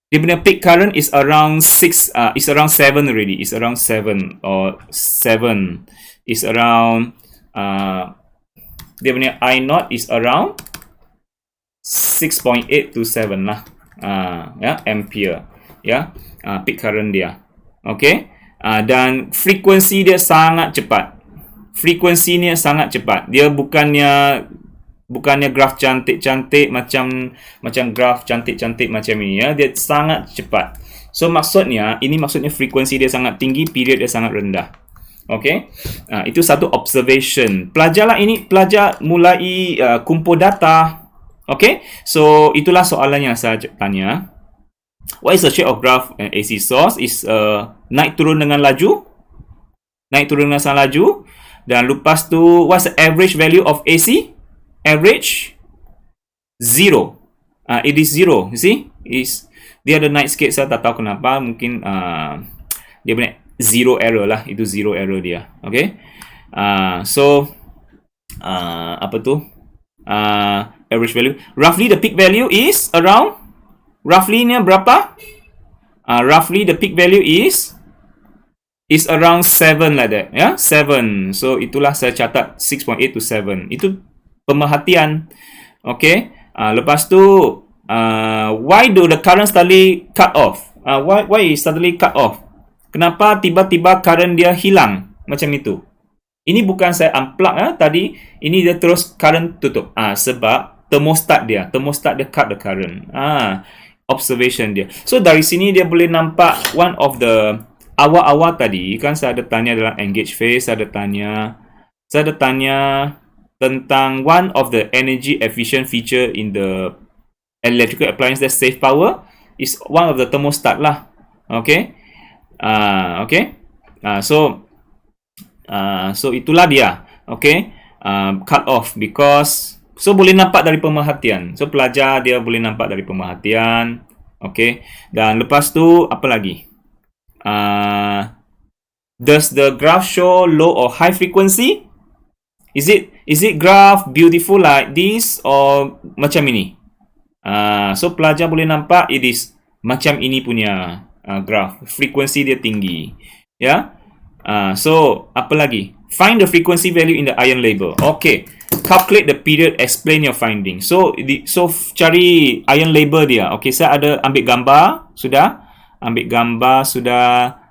Dia punya peak current is around 6, is around 7 already. Is around 7 or 7. Is around dia punya I naught is around 6.8 to 7 lah. Ya, ampere. Ya, peak current dia. Okay. Dan frekuensi dia sangat cepat. Frekuensinya sangat cepat. Dia bukannya graf cantik-cantik macam graf cantik-cantik macam ini ya. Dia sangat cepat. So maksudnya frekuensi dia sangat tinggi, period dia sangat rendah. Okay, itu satu observation. Pelajarlah ini, pelajar mulai kumpul data. Okay, so itulah soalan yang saya tanya. What is the shape of graph and AC source? Is naik turun dengan laju, dan lepas tu what's the average value of AC? Average 0. It is 0. You see? Dia ada naik sikit, saya tak tahu kenapa. Mungkin dia punya zero error lah. Itu zero error dia. Okay. So apa tu? Average value. Roughly the peak value is around. Roughly ni berapa? Roughly the peak value is around 7 like that. Ya, 7. So itulah saya catat 6.8 to 7. Itu pemerhatian. Okay. Lepas tu why do the current suddenly cut off? Why is suddenly cut off? Kenapa tiba-tiba current dia hilang macam itu? Ini bukan saya unplug tadi. Ini dia terus current tutup. Sebab thermostat dia cut the current. Observation dia. So dari sini dia boleh nampak one of the awal-awal tadi kan saya ada tanya dalam engage phase, saya ada tanya tentang one of the energy efficient feature in the electrical appliance that save power is one of the thermostat lah. Okay. Okay. So itulah dia. Okay. Cut off because so boleh nampak dari pemerhatian. So pelajar dia boleh nampak dari pemerhatian. Okay. Dan lepas tu apa lagi? Does the graph show low or high frequency? Is it graph beautiful like this or macam ini? So pelajar boleh nampak it is macam ini punya graph. Frekuensi dia tinggi. Ya. So apa lagi? Find the frequency value in the ion label. Okay. Calculate the period, explain your finding. So cari ion label dia. Okay, saya ada ambil gambar sudah.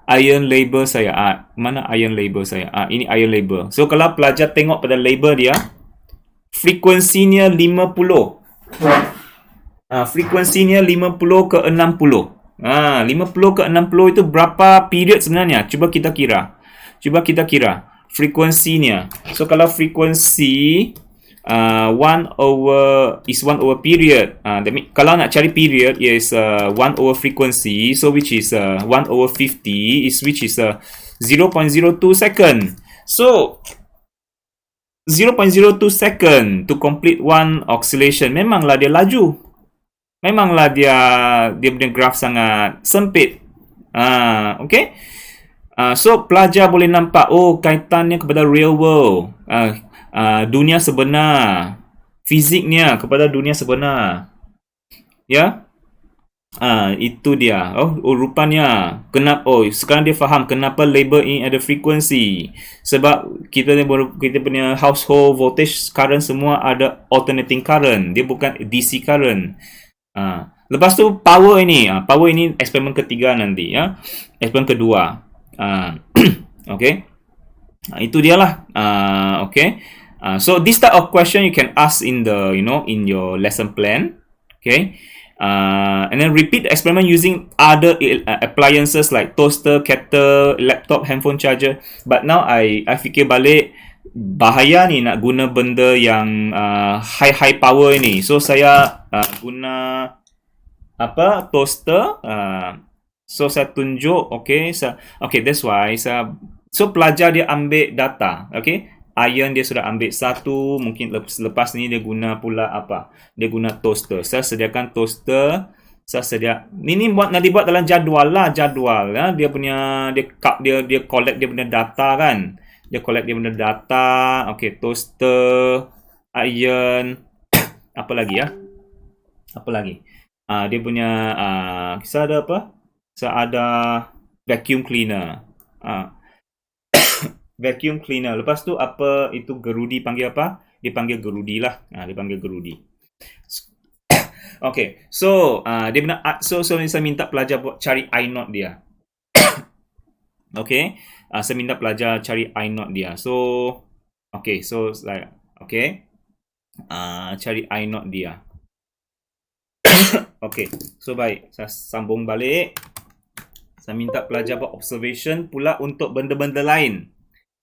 Ion label saya. Mana ion label saya? Ini ion label. So kalau pelajar tengok pada label dia, frekuensinya 50. Frekuensinya 50 ke 60. 50 ke 60 itu berapa period sebenarnya? Cuba kita kira. Frekuensinya. So kalau frekuensi 1 over period. That means, kalau nak cari period is 1 over frequency. So which is 1 over 50 which is 0.02 second. So 0.02 second to complete one oscillation. Memanglah dia laju. Memanglah dia punya graf sangat sempit. Okay. So pelajar boleh nampak kaitannya kepada real world. Dunia sebenar, fiziknya kepada dunia sebenar. Ya. Itu dia. Rupanya sekarang dia faham kenapa label ini ada frekuensi. Sebab kita punya household voltage current semua ada alternating current. Dia bukan DC current. Lepas tu power ini eksperimen ketiga nanti ya. Eksperimen kedua. Okay. Itu dia lah. Okay. So this type of question you can ask in your lesson plan. Okay. And then repeat the experiment using other appliances like toaster, kettle, laptop, handphone charger. But now I fikir balik, bahaya ni nak guna benda yang high power ini. So saya guna toaster. So saya tunjuk, okay, that's why so pelajar dia ambil data, okay. Iron dia sudah ambil satu, mungkin lepas ni dia guna pula dia guna toaster. Saya sediakan toaster, ini nanti buat dalam jadual ya. Dia collect dia punya data kan. Okay, toaster, iron, apa lagi? Dia punya kisah ada apa? Kisah ada vacuum cleaner. Vacuum cleaner. Lepas tu apa itu gerudi panggil apa? Dia panggil gerudi lah. Dia panggil gerudi. Okay, so dia benar. So saya minta pelajar buat cari I note dia. Okay, saya minta pelajar cari I note dia. So, okay, so saya okay, cari I note dia. Okay, so baik, saya sambung balik. Saya minta pelajar buat observation pula untuk benda-benda lain.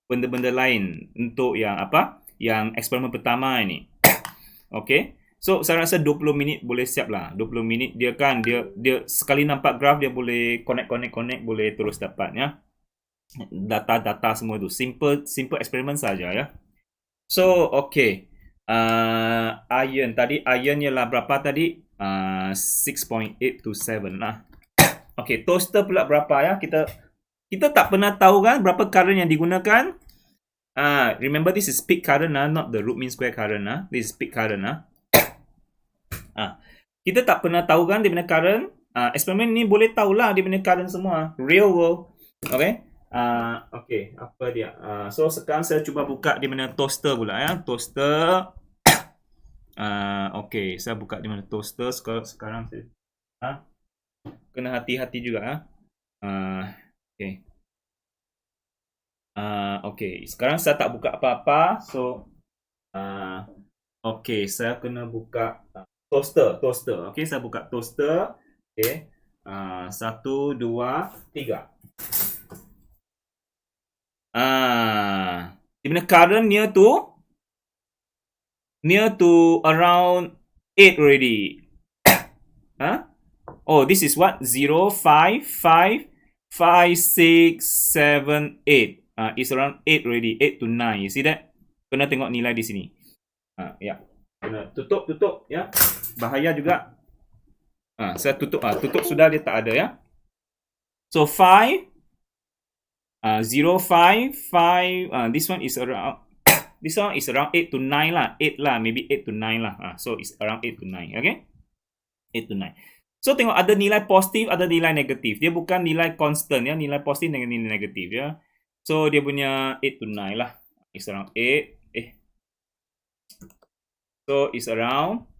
Benda-benda lain untuk yang apa? Yang eksperimen pertama ini. Okay. So saya rasa 20 minit boleh siap lah. 20 minit dia kan dia sekali nampak graf dia boleh connect boleh terus dapat ya. Data-data semua tu. Simple eksperimen saja ya. So okay. Iron tadi iron ialah berapa tadi? 6.8 to 7 lah. Okay, toaster pula berapa ya? Kita tak pernah tahu kan berapa current yang digunakan. Remember this is peak current not the root mean square current This is peak current Kita tak pernah tahu kan dia punya current. Eksperimen ni boleh tahulah dia punya current semua. Real world. Okay. Okay, apa dia? So sekarang saya cuba buka dia punya toaster pula ya. Toaster. Okay, saya buka dia punya toaster sekarang saya. Kena hati-hati juga okay. Okay, sekarang saya tak buka apa-apa. So okay, saya kena buka toaster. Okay, saya buka toaster. Okay. 1, 2, 3. Di mana current near to around 8 already. Oh, this is what? 0, 5, 5, 5, 6, 7, 8. It's around 8 already. 8 to 9. You see that? Kena tengok nilai di sini. Ya. Kena tutup ya. Bahaya juga. Saya tutup. Tutup sudah, dia tak ada ya. So 5, 0, 5, 5. This one is around 8 to 9 lah. 8 lah. Maybe 8 to 9 lah. So it's around 8 to 9. Okay? 8 to 9. So tengok ada nilai positif, ada nilai negatif. Dia bukan nilai constant ya. Nilai positif dengan nilai negatif ya. So dia punya 8 to 9 lah. It's around 8. So it's around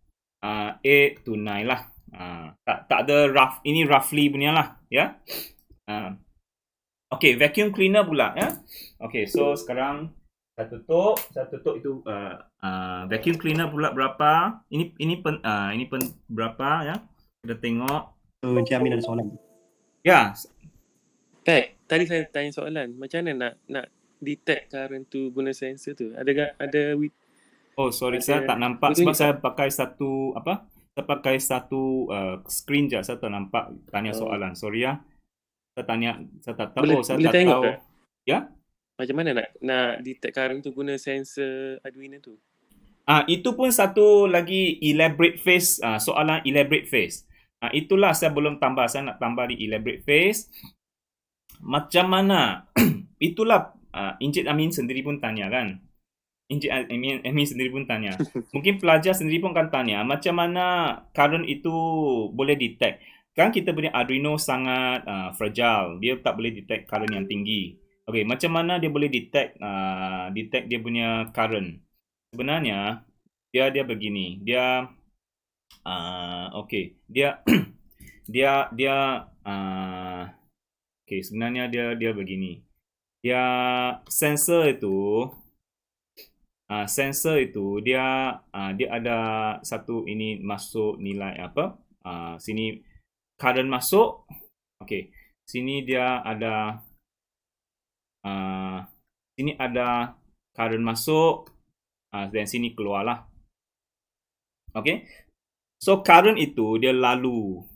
8 to 9 lah. Tak ada rough. Ini roughly punya lah ya. Okay, vacuum cleaner pula ya. Okay, so sekarang saya tutup itu vacuum cleaner pula berapa? Ini berapa ya? Kita tengok. Encik Amin ada soalan. Ya. Pak, tadi saya tanya soalan. Macam mana nak detect current tu guna sensor tu? Ada Oh, sorry, saya tak nampak sebab saya pakai satu apa? Saya pakai satu screen je. Saya tak nampak tanya soalan. Sorry ya. Saya tak tahu. Saya tak tahu. Ke? Ya? Macam mana nak detect current tu guna sensor Arduino tu? Itu pun satu lagi elaborate phase, soalan elaborate phase. Itulah saya belum tambah. Saya nak tambah di elaborate phase. Macam mana? Itulah Encik Amin sendiri pun tanya kan. Encik Amin sendiri pun tanya. Mungkin pelajar sendiri pun akan tanya. Macam mana current itu boleh detect? Kan kita punya Arduino sangat fragile. Dia tak boleh detect current yang tinggi. Okay, macam mana dia boleh detect dia punya current? Sebenarnya dia begini. Dia okay. Dia okay, sebenarnya dia begini. Dia sensor itu dia ada satu ini masuk nilai apa? Sini current masuk. Okay. Sini dia ada sini ada current masuk dan sini keluarlah. Okay. So current itu dia lalu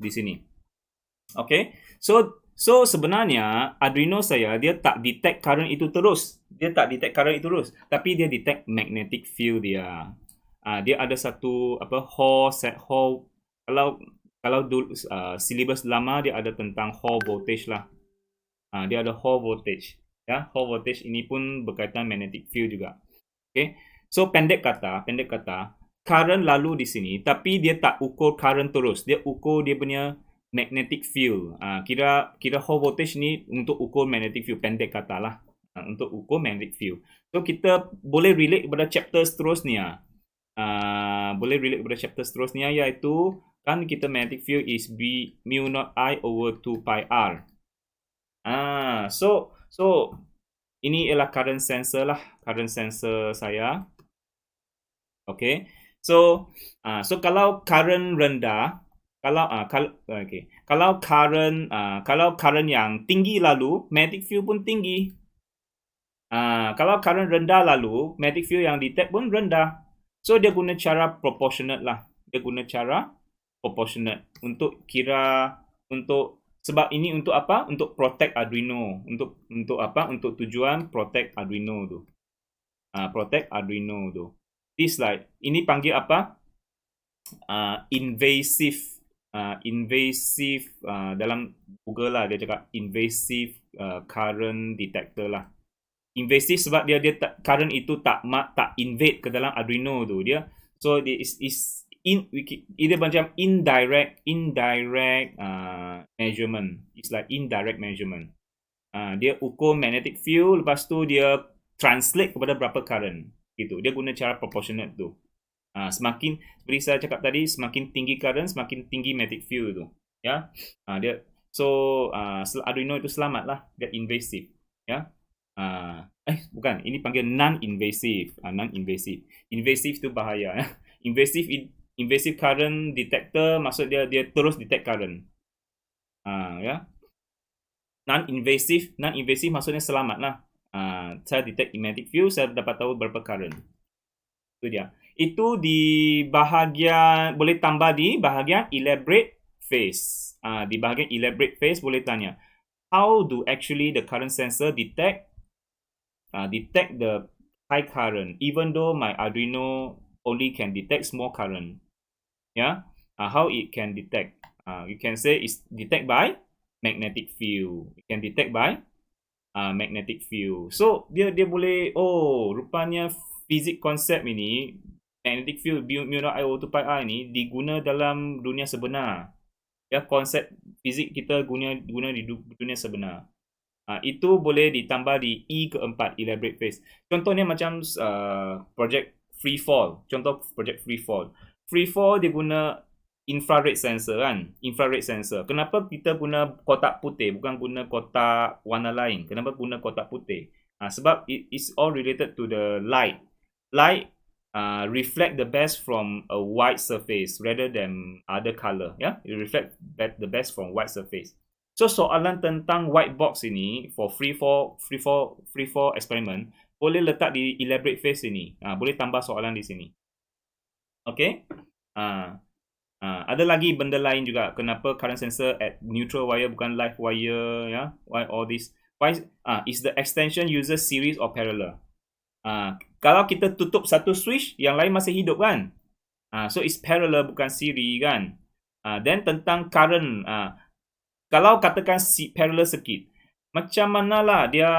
di sini. Okay. So sebenarnya Arduino saya dia tak detect current itu terus. Tapi dia detect magnetic field dia. Dia ada satu apa Hall kalau dulu syllabus lama dia ada tentang Hall voltage lah. Dia ada Hall voltage. Ya, Hall voltage ini pun berkaitan magnetic field juga. Okay. So pendek kata current lalu di sini, tapi dia tak ukur current terus. Dia ukur dia punya magnetic field. Kira high voltage ni untuk ukur magnetic field, pendek kata lah. Untuk ukur magnetic field. So kita boleh relate kepada chapter seterusnya. Boleh relate kepada chapter seterusnya, iaitu kan kita magnetic field is B mu naught I over 2 pi R. So ini ialah current sensor lah, current sensor saya. Okay. So kalau current rendah, kalau current yang tinggi lalu, magnetic field pun tinggi. Kalau current rendah lalu, magnetic field yang detect pun rendah. So dia guna cara proportionate lah. Dia guna cara proportionate untuk sebab ini untuk apa? Untuk protect Arduino. Untuk apa? Untuk tujuan protect Arduino tu. Protect Arduino tu. This like ini panggil apa? Invasive dalam Google lah dia cakap invasive current detector lah. Invasive sebab dia current itu tak invade ke dalam Arduino tu dia. So dia macam indirect measurement. It's like indirect measurement. Dia ukur magnetic field, lepas tu dia translate kepada berapa current gitu. Dia guna cara proportionate tu. Semakin seperti saya cakap tadi, semakin tinggi current, semakin tinggi magnetic field tu. Ya. Arduino itu selamat lah, dia invasive. Ya. Bukan, ini panggil non-invasive. Non-invasive. Invasive tu bahaya. Ya. Invasive current detector maksud dia terus detect current. Ya. Non-invasive maksudnya selamat lah. Saya detect magnetic field, saya dapat tahu berapa current. Itu dia. Itu di bahagian, boleh tambah di bahagian elaborate phase. Di bahagian elaborate phase boleh tanya, how do actually the current sensor detect the high current even though my Arduino only can detect small current? Yeah, how it can detect? You can say it's detect by magnetic field. It can detect by magnetic field. So dia boleh, rupanya fizik konsep ini, magnetic field mu naught I over 2 pi R ini diguna dalam dunia sebenar. Ya, konsep fizik kita guna di dunia sebenar. Itu boleh ditambah di E keempat, elaborate phase. Contohnya macam project Freefall. Contoh project Freefall. Freefall dia guna infrared sensor kan. Infrared sensor. Kenapa kita guna kotak putih, bukan guna kotak warna lain? Kenapa guna kotak putih? Sebab it's all related to the light. Light reflect the best from a white surface rather than other color. Yeah, it reflect the best from white surface. So soalan tentang white box ini for Freefall experiment boleh letak di elaborate phase ini. Boleh tambah soalan di sini. Okay. Ada lagi benda lain juga. Kenapa current sensor at neutral wire bukan live wire? Ya, why all this? Why is the extension user series or parallel? Kalau kita tutup satu switch, yang lain masih hidup kan? So it's parallel bukan siri kan? Then tentang current, kalau katakan parallel circuit, macam manalah dia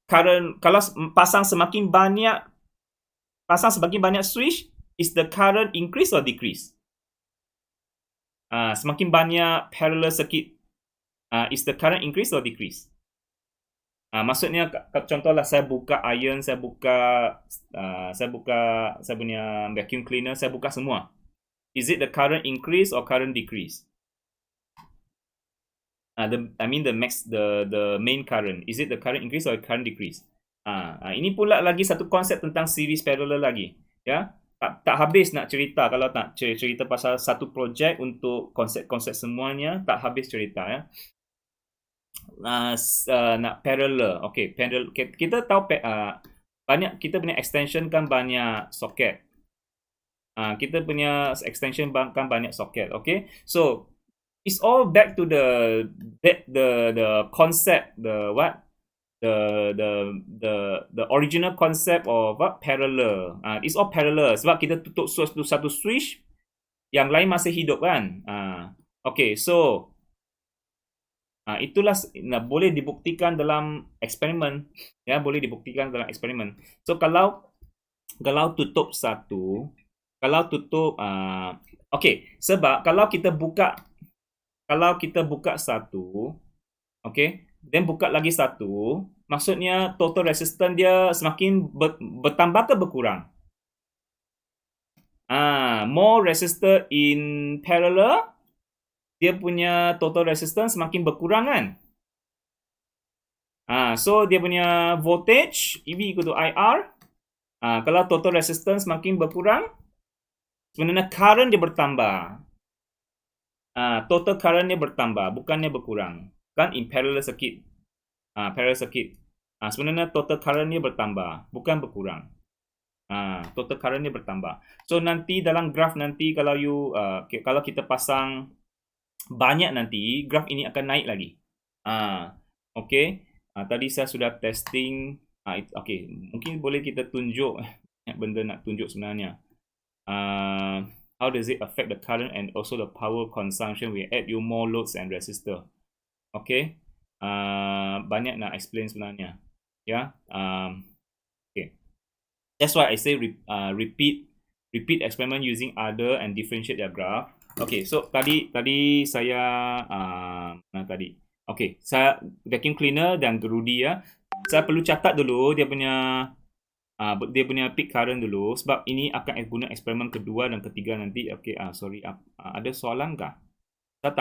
current, kalau pasang semakin banyak switch, is the current increase or decrease? Semakin banyak parallel circuit, is the current increase or decrease? Maksudnya contohlah saya buka iron, saya punya vacuum cleaner, saya buka semua. Is it the current increase or current decrease? The main current. Is it the current increase or current decrease? Ini pula lagi satu konsep tentang series parallel lagi. Ya, tak habis nak cerita. Kalau tak cerita pasal satu projek untuk konsep-konsep semuanya, tak habis cerita ya. Nak parallel. Okay, parallel. Kita tahu banyak, kita punya extension kan banyak soket. Kita punya extension kan banyak soket. Okay, so it's all back to the concept, the original concept of parallel. It's all parallel sebab kita tutup satu switch, yang lain masih hidup kan. Okay, so itulah boleh dibuktikan dalam eksperimen. Ya, boleh dibuktikan dalam eksperimen. So kalau Kalau tutup satu, kalau tutup okey, sebab kalau kita buka satu, okey, then buka lagi satu, maksudnya total resistance dia semakin bertambah ke berkurang? More resistor in parallel, dia punya total resistance semakin berkurang kan? So dia punya voltage EV equal to IR. Kalau total resistance semakin berkurang, sebenarnya current dia bertambah. Total current dia bertambah, bukannya berkurang. Kan in parallel circuit. Parallel circuit. Sebenarnya total current dia bertambah, bukan berkurang. Total current dia bertambah. So nanti dalam graf nanti kalau kalau kita pasang banyak nanti, graf ini akan naik lagi. Okay. Tadi saya sudah testing. Okay. Mungkin boleh kita tunjuk benda nak tunjuk sebenarnya. How does it affect the current and also the power consumption? We add you more loads and resistor. Okay. Banyak nak explain sebenarnya. Ya. Okay. That's why I say repeat experiment using other and differentiate their graph. Okay, so tadi saya tadi. Okay, saya vacuum cleaner dan gerudi ya. Saya perlu catat dulu dia punya peak current dulu sebab ini akan guna eksperimen kedua dan ketiga nanti. Okay, sorry. Ada soalan kah? Saya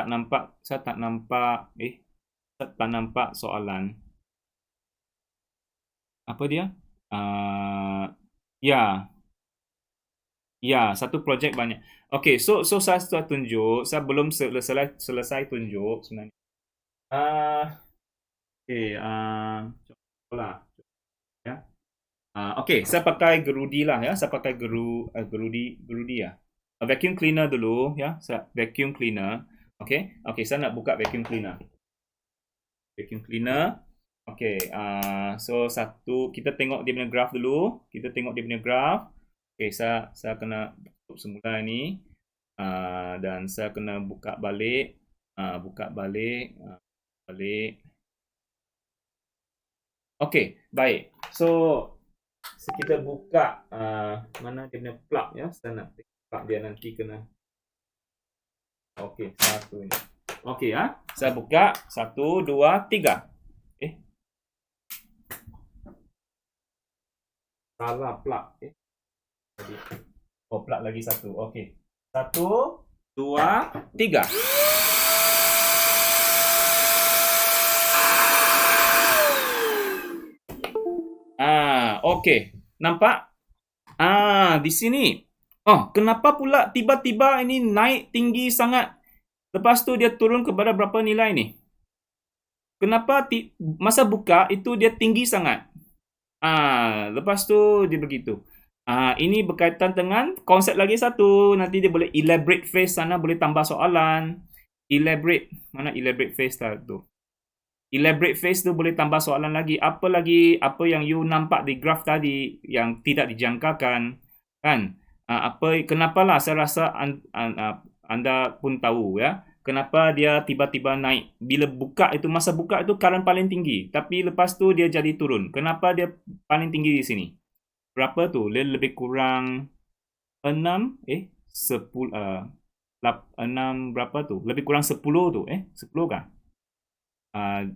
tak nampak soalan. Apa dia? Ya, satu projek banyak. Okay, so saya sudah tunjuk. Saya belum selesai tunjuk sebenarnya. Okay, contohlah. Ya. Okay, saya pakai gerudi lah ya. Saya pakai gerudi ya. Vacuum cleaner dulu ya. Vacuum cleaner. Okay, saya nak buka vacuum cleaner. Vacuum cleaner. Okay, so kita tengok dia punya graph dulu. Okay, saya kena tutup semula ni. Dan saya kena buka balik. Balik. Okay, baik. So kita buka mana dia punya plug ya. Saya nak plug dia nanti kena. Okay, satu ni. Okay saya buka 1, 2, 3. Salah plug. Plug lagi satu. Okay. 1, 2, 3. Okay. Nampak? Di sini. Kenapa pula tiba-tiba ini naik tinggi sangat? Lepas tu dia turun kepada berapa nilai ni? Kenapa masa buka itu dia tinggi sangat? Lepas tu dia begitu. Ini berkaitan dengan konsep lagi satu. Nanti dia boleh elaborate phase sana, boleh tambah soalan. Mana elaborate phase tu? Elaborate phase tu boleh tambah soalan lagi. Apa yang you nampak di graf tadi yang tidak dijangkakan, kan? Kenapalah saya rasa anda pun tahu ya. Kenapa dia tiba-tiba naik? Bila masa buka itu current paling tinggi, tapi lepas tu dia jadi turun. Kenapa dia paling tinggi di sini? Berapa tu? Lebih kurang 6 10 6 berapa tu? Lebih kurang 10 tu. 10 kan? 6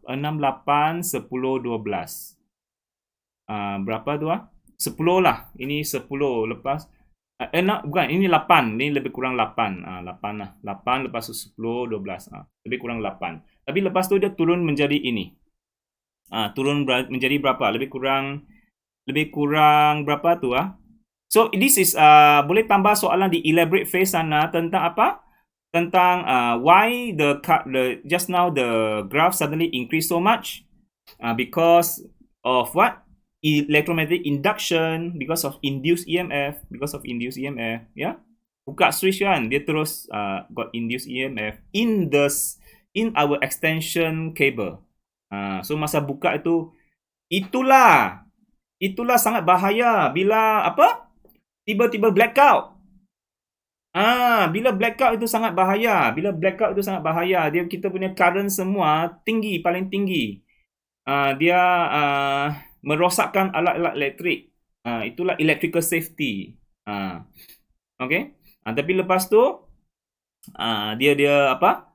8 10 12. Berapa tu 10 lah. Ini 10 lepas bukan, ini 8. Ini lebih kurang 8. 8 lah. 8 lepas tu 10 12. Lebih kurang 8. Tapi lepas tu dia turun menjadi ini. Turun menjadi berapa? Lebih kurang berapa tu So this is boleh tambah soalan di elaborate phase sana tentang apa? Tentang why just now the graph suddenly increase so much because of what? Electromagnetic induction, because of induced EMF, ya. Buka switch kan, dia terus got induced EMF in our extension cable. So masa buka itulah sangat bahaya bila tiba-tiba blackout. Bila blackout itu sangat bahaya. Kita punya current semua paling tinggi. Dia merosakkan alat-alat elektrik. Itulah electrical safety. Okay. Tapi lepas tu dia apa?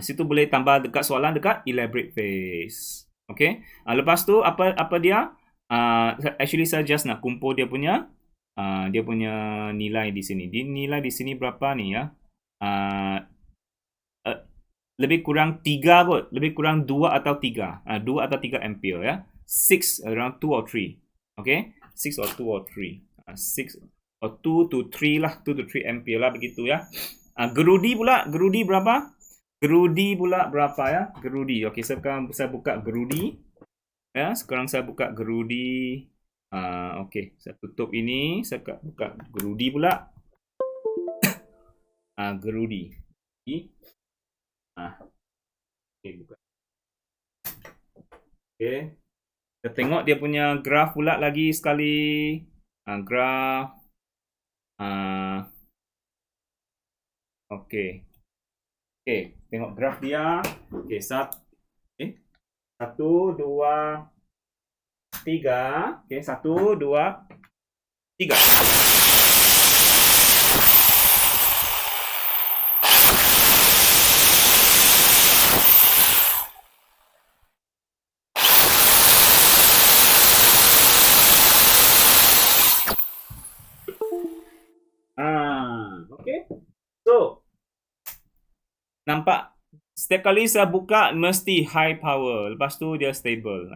Situ boleh tambah dekat soalan dekat elaborate phase. Okay. Lepas tu apa dia? Actually saya just nak kumpul dia punya nilai di sini. Nilai di sini berapa ni ya? Lebih kurang 3 kot. Lebih kurang 2 atau 3. 2 atau 3 ampere ya. 6 around 2 or 3. Okay. 6 or 2 or 3. 6 or 2 to 3 lah. 2 to 3 ampere lah begitu ya. Gerudi pula. Gerudi berapa? Gerudi pula berapa ya? Gerudi. Okay, sekarang saya buka gerudi. Ya, sekarang saya buka gerudi. Okay, saya tutup ini. Saya buka gerudi pula. Gerudi. Okay, buka. Okay. Kita tengok dia punya graf pula lagi sekali. Graf. Okay. Okay, tengok graf dia. Okay, 1, 2, 3. Okay, 1, 2, 3. Okay. So, nampak setiap kali saya buka mesti high power. Lepas tu dia stable.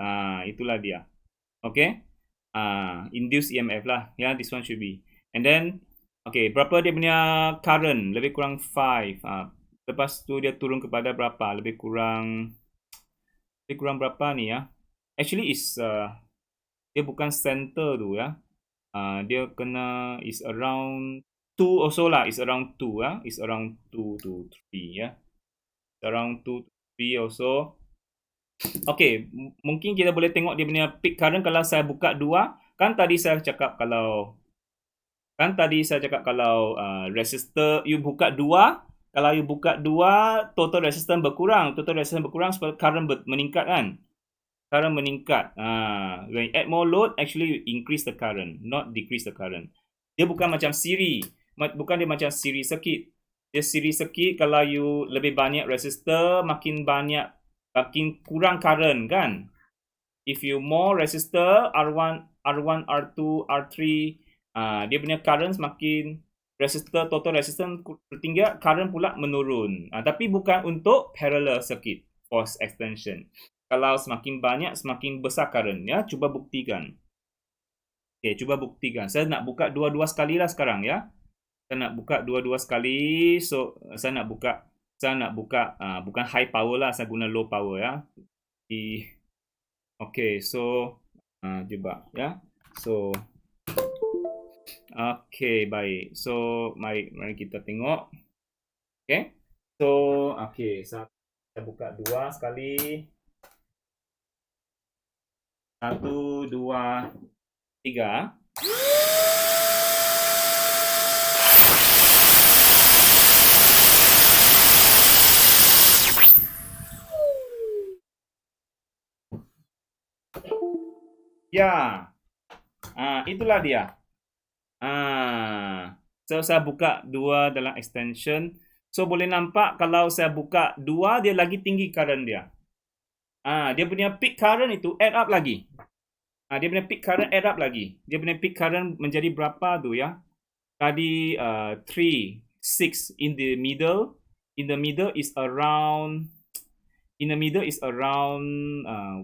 Itulah dia. Okay. Induced EMF lah. Yeah, this one should be. And then, okay, berapa dia punya current? Lebih kurang 5. Lepas tu dia turun kepada berapa? Lebih kurang berapa ni ya? Actually is dia bukan center tu ya. Dia kena is around 2 also lah. Is around 2 ya. Is around 2 to 3 ya. Around 2 to 3 also. Okay, mungkin kita boleh tengok dia punya peak current kalau saya buka 2. Kan tadi saya cakap kalau resistor you buka 2, kalau you buka 2 total resistance berkurang. Total resistance berkurang sebab current meningkat kan. Current meningkat. When you add more load, actually you increase the current, not decrease the current. Dia bukan macam siri. Bukan dia macam siri circuit. Dia siri circuit kalau you lebih banyak resistor, makin kurang current kan. If you more resistor, R1, R2, R3, dia punya current semakin resistor, total resistance tertinggi, current pula menurun. Tapi bukan untuk parallel circuit, force extension. Kalau semakin banyak, semakin besar current ya. Cuba buktikan. Okay, cuba buktikan. Saya nak buka dua-dua sekali lah sekarang ya. Saya nak buka dua-dua sekali. So, saya nak buka bukan high power lah. Saya guna low power ya. Okay, so cuba ya. So, okay, baik. So, mari kita tengok. Okay. So, okay, saya buka 2 sekali. 1, 2, 3. Ya. Itulah dia. So saya buka 2 dalam extension. So boleh nampak kalau saya buka 2 dia lagi tinggi current dia. Dia punya peak current itu add up lagi. Dia punya peak current add up lagi. Dia punya peak current menjadi berapa tu ya? Tadi 3, 6 in the middle. In the middle is around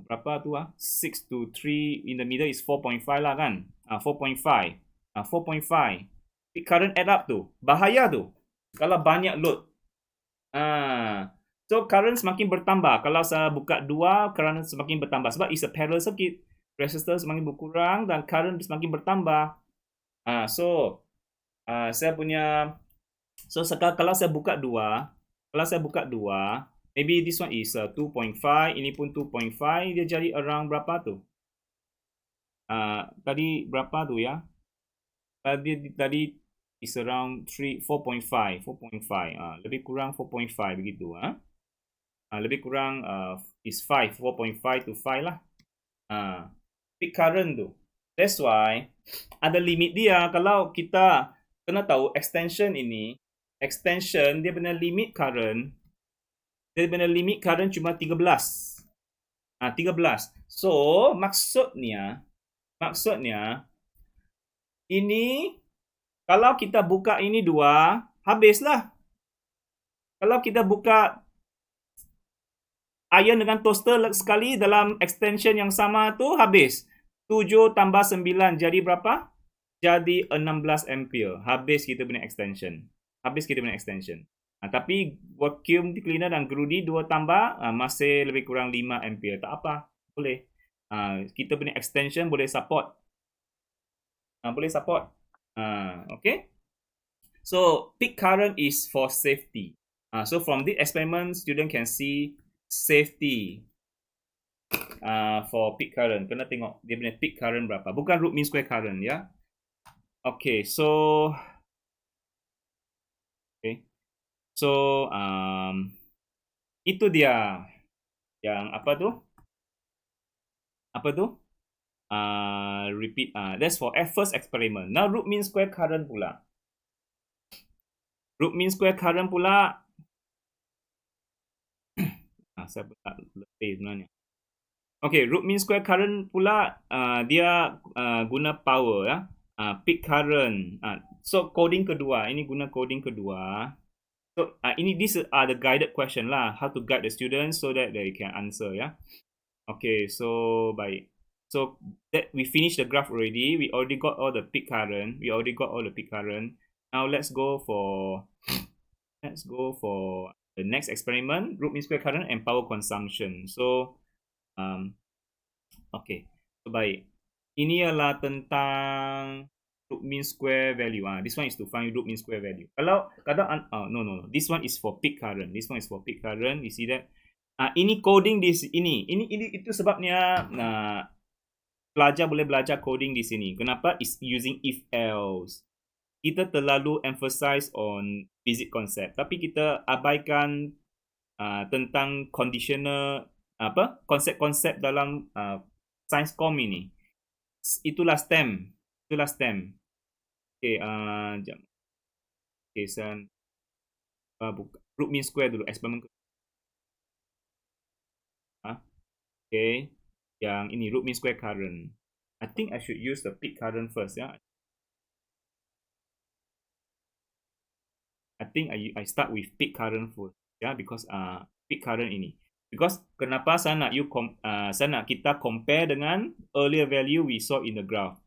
berapa tu 6 to 3. In the middle is 4.5 lah kan. 4.5. 4.5. Peak current add up tu. Bahaya tu. Kalau banyak load. So current semakin bertambah. Kalau saya buka 2, current semakin bertambah. Sebab it's a parallel circuit. Resistor semakin berkurang dan current semakin bertambah. Saya punya. So kalau saya buka 2. Maybe this one is 2.5. Ini pun 2.5. Dia jadi around berapa tu? Tadi berapa tu ya? Tadi is around 4.5. Lebih kurang 4.5 begitu. Lebih kurang is 5. 4.5 to 5 lah. Peak current tu. That's why ada limit dia. Kalau kita kena tahu extension ini, extension dia punya limit current, cuma 13. 13. So, maksudnya ini kalau kita buka ini dua, habislah. Kalau kita buka iron dengan toaster sekali dalam extension yang sama tu, habis. 7 tambah 9 jadi berapa? Jadi 16 ampere. Habis kita punya extension. Tapi vacuum cleaner dan Groody 2 tambah, masih lebih kurang 5 ampere. Tak apa, boleh. Kita punya extension boleh support. Okay. So peak current is for safety. So from this experiment, student can see safety for peak current. Kena tengok dia punya peak current berapa. Bukan root mean square current ya. Okay, so itu dia yang apa tu? Repeat. That's for first experiment. Now root mean square current pula. Saya letih sebenarnya. Okay, root mean square current pula dia guna power ya. Peak current. So coding kedua, ini guna coding kedua. So these are the guided question lah, how to guide the students so that they can answer ya. Okay, so baik. So that we finished the graph already. We already got all the peak current. Now let's go for the next experiment, root mean square current and power consumption. So okay, so baik. Ini adalah tentang root mean square value. This one is to find root mean square value. Kalau kadang no. This one is for peak current. You see that? Ini coding di sini. Ini itu sebabnya pelajar boleh belajar coding di sini. Kenapa? Is using if else. Kita terlalu emphasize on basic concept, tapi kita abaikan tentang conditional konsep-konsep dalam science com ini. Itulah STEM. Okay, jap. Okay, saya buka root mean square dulu, eksperimen. Okay, yang ini root mean square current. I think I should use the peak current first ya. I think I start with peak current first ya, because peak current ini. Because kenapa saya nak kita compare dengan earlier value we saw in the graph.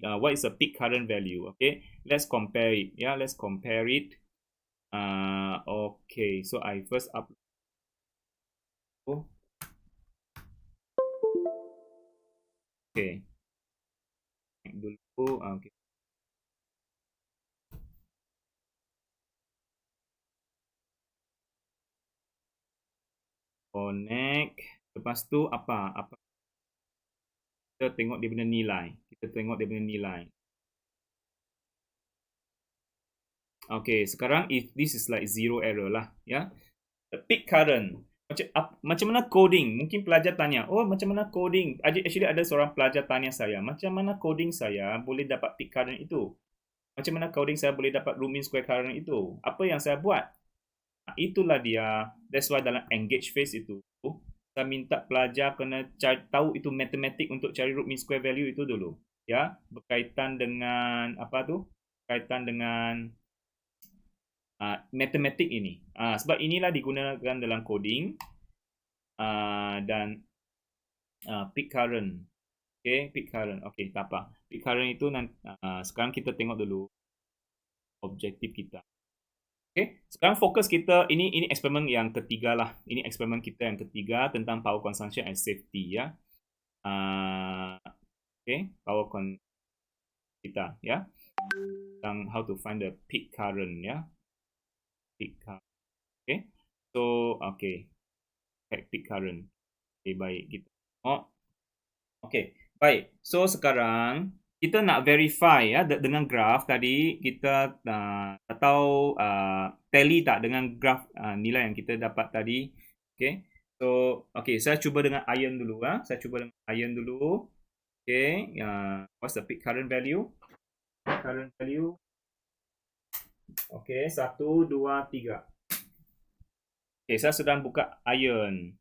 What is the peak current value? Okay, let's compare it. Okay, so I first upload. Okay. Dulu. Okay. Connect. Lepas tu apa? Kita tengok dia punya nilai. Okay, sekarang if this is like zero error lah, ya. The peak current. Macam mana coding? Mungkin pelajar tanya, macam mana coding? Actually ada seorang pelajar tanya saya, macam mana coding saya boleh dapat peak current itu? Macam mana coding saya boleh dapat root mean square current itu? Apa yang saya buat? Itulah dia. That's why dalam engage phase itu, saya minta pelajar kena tahu itu matematik untuk cari root mean square value itu dulu. Ya, berkaitan dengan matematik ini. Sebab inilah digunakan dalam coding dan peak current. Okay, peak current. Okay, tak apa. Peak current itu sekarang kita tengok dulu objektif kita. Okay, sekarang fokus kita ini eksperimen yang ketiga lah. Ini eksperimen kita yang ketiga tentang power consumption and safety ya. Okay, power kita ya. Tentang how to find the peak current ya. Okay, so peak current. Okay, baik kita. Okay, baik. So sekarang kita nak verify ya dengan graf tadi kita tahu tally tak dengan graf nilai yang kita dapat tadi. Okay, so saya cuba dengan iron dulu Okay, what's the peak current value? Peak current value. Okay, 1, 2, 3. Okay, saya sedang buka iron.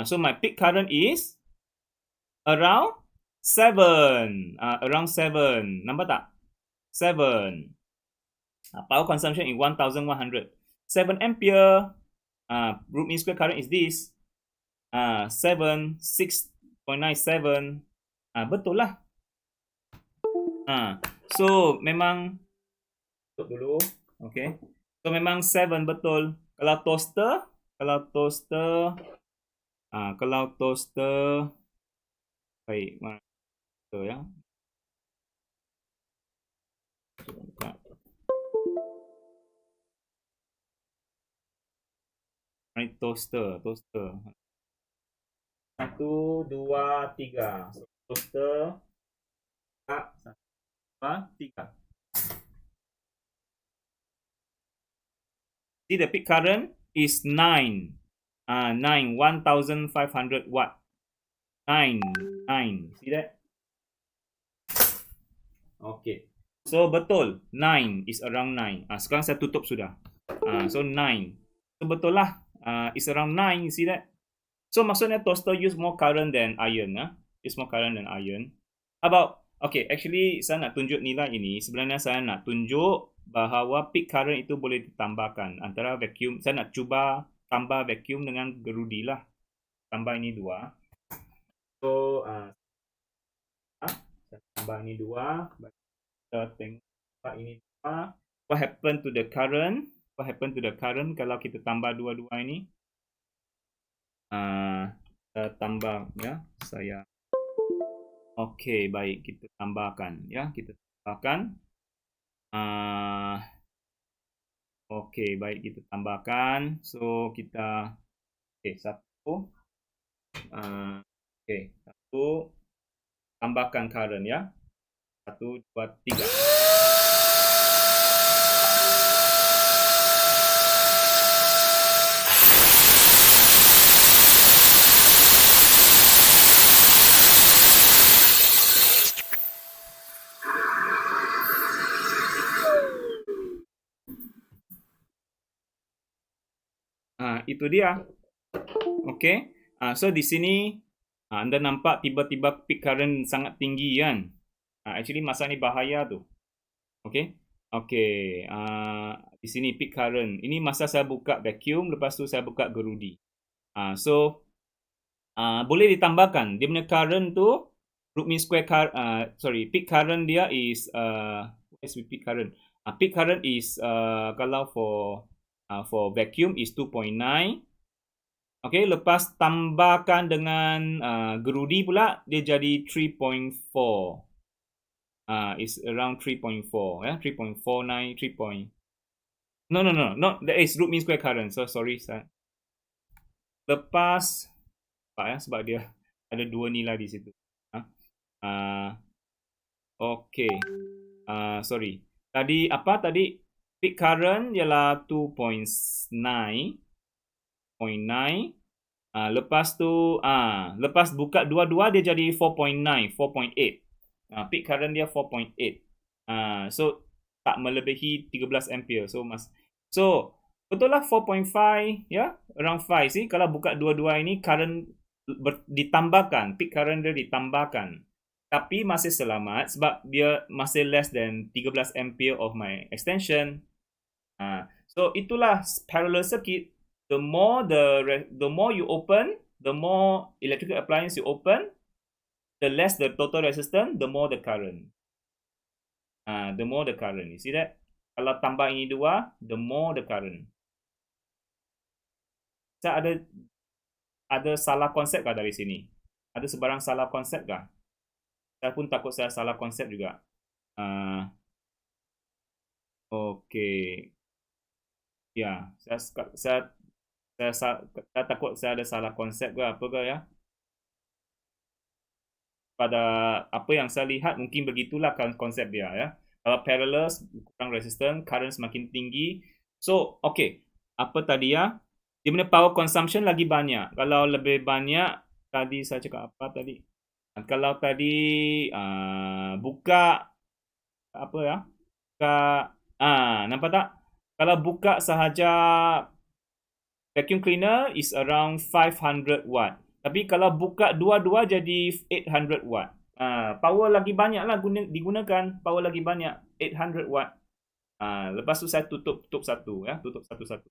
So my peak current is around 7. Around 7. Nampak tak? 7. Power consumption is 1100. 7 ampere. Root mean square current is this. 7, 6.97. Betul lah. So memang tutup dulu. Okay. So memang 7 betul. Kalau toaster baik, mana tu ya? Ini toaster. 1, 2, 3. So, toaster 1, 2, 3. See the peak current is 9. 1500 watt. 9. See that? Okay. So betul. 9 is around 9. Sekarang saya tutup sudah. So 9. So betul lah. It's around 9. You see that? So maksudnya toaster use more current than iron. Use more current than iron. About, okay, actually saya nak tunjuk nilai ini. Sebenarnya saya nak tunjuk bahawa peak current itu boleh ditambahkan antara vacuum. Saya nak cuba tambah vacuum dengan gerudi lah. Tambah ini 2. So saya tambah ini 2. Kita tengok ini 2. What happen to the current? What happen to the current kalau kita tambah dua-dua ini? Kita tambah ya. Saya okay, baik, kita tambahkan ya. Kita tambahkan. Okay, baik, kita tambahkan. So kita okay, 1. Okay, 1. Tambahkan current ya. 1, 2, 3. Itu dia. Okay. So di sini anda nampak tiba-tiba peak current sangat tinggi kan. Actually masa ni bahaya tu. Okay. Okay. Di sini peak current. Ini masa saya buka vacuum. Lepas tu saya buka gerudi. So boleh ditambahkan. Dia punya current tu root mean square peak current dia is what is peak current? Peak current is kalau for vacuum is 2.9. Okay, lepas tambahkan dengan gerudi pula dia jadi 3.4. Is around 3.4 ya, 3.49, 3. No, that is root mean square current. So sorry, lepas sebab dia ada dua nilai di situ. Okay. Sorry. Tadi apa tadi? Peak current ialah 2.9. Lepas tu lepas buka dua-dua dia jadi 4.9, 4.8. Peak current dia 4.8. So tak melebihi 13 ampere. So betul lah 4.5 ya, around 5 sih. Kalau buka dua-dua ini current ditambahkan, peak current dia ditambahkan. Tapi masih selamat sebab dia masih less than 13 ampere of my extension. So itulah parallel circuit. The more you open, the more electrical appliance you open, the less the total resistance, the more the current. The more the current. You see that? Kalau tambah ini 2, the more the current. Saya ada salah konsep kah dari sini? Ada sebarang salah konsep kah? Saya pun takut saya salah konsep juga. Okay. Ya, saya takut saya ada salah konsep ke apa ke ya. Pada apa yang saya lihat mungkin begitulah konsep dia ya. Kalau parallel kurang resistant, current semakin tinggi. So, okay. Apa tadi ya? Dia punya power consumption lagi banyak. Kalau lebih banyak, tadi saya cakap apa tadi? Kalau tadi buka apa ya? Buka nampak tak? Kalau buka sahaja vacuum cleaner is around 500 watt. Tapi kalau buka dua-dua jadi 800 watt. Power lagi banyak lah digunakan. Power lagi banyak. 800 watt. Lepas tu saya tutup satu ya. Tutup satu-satu.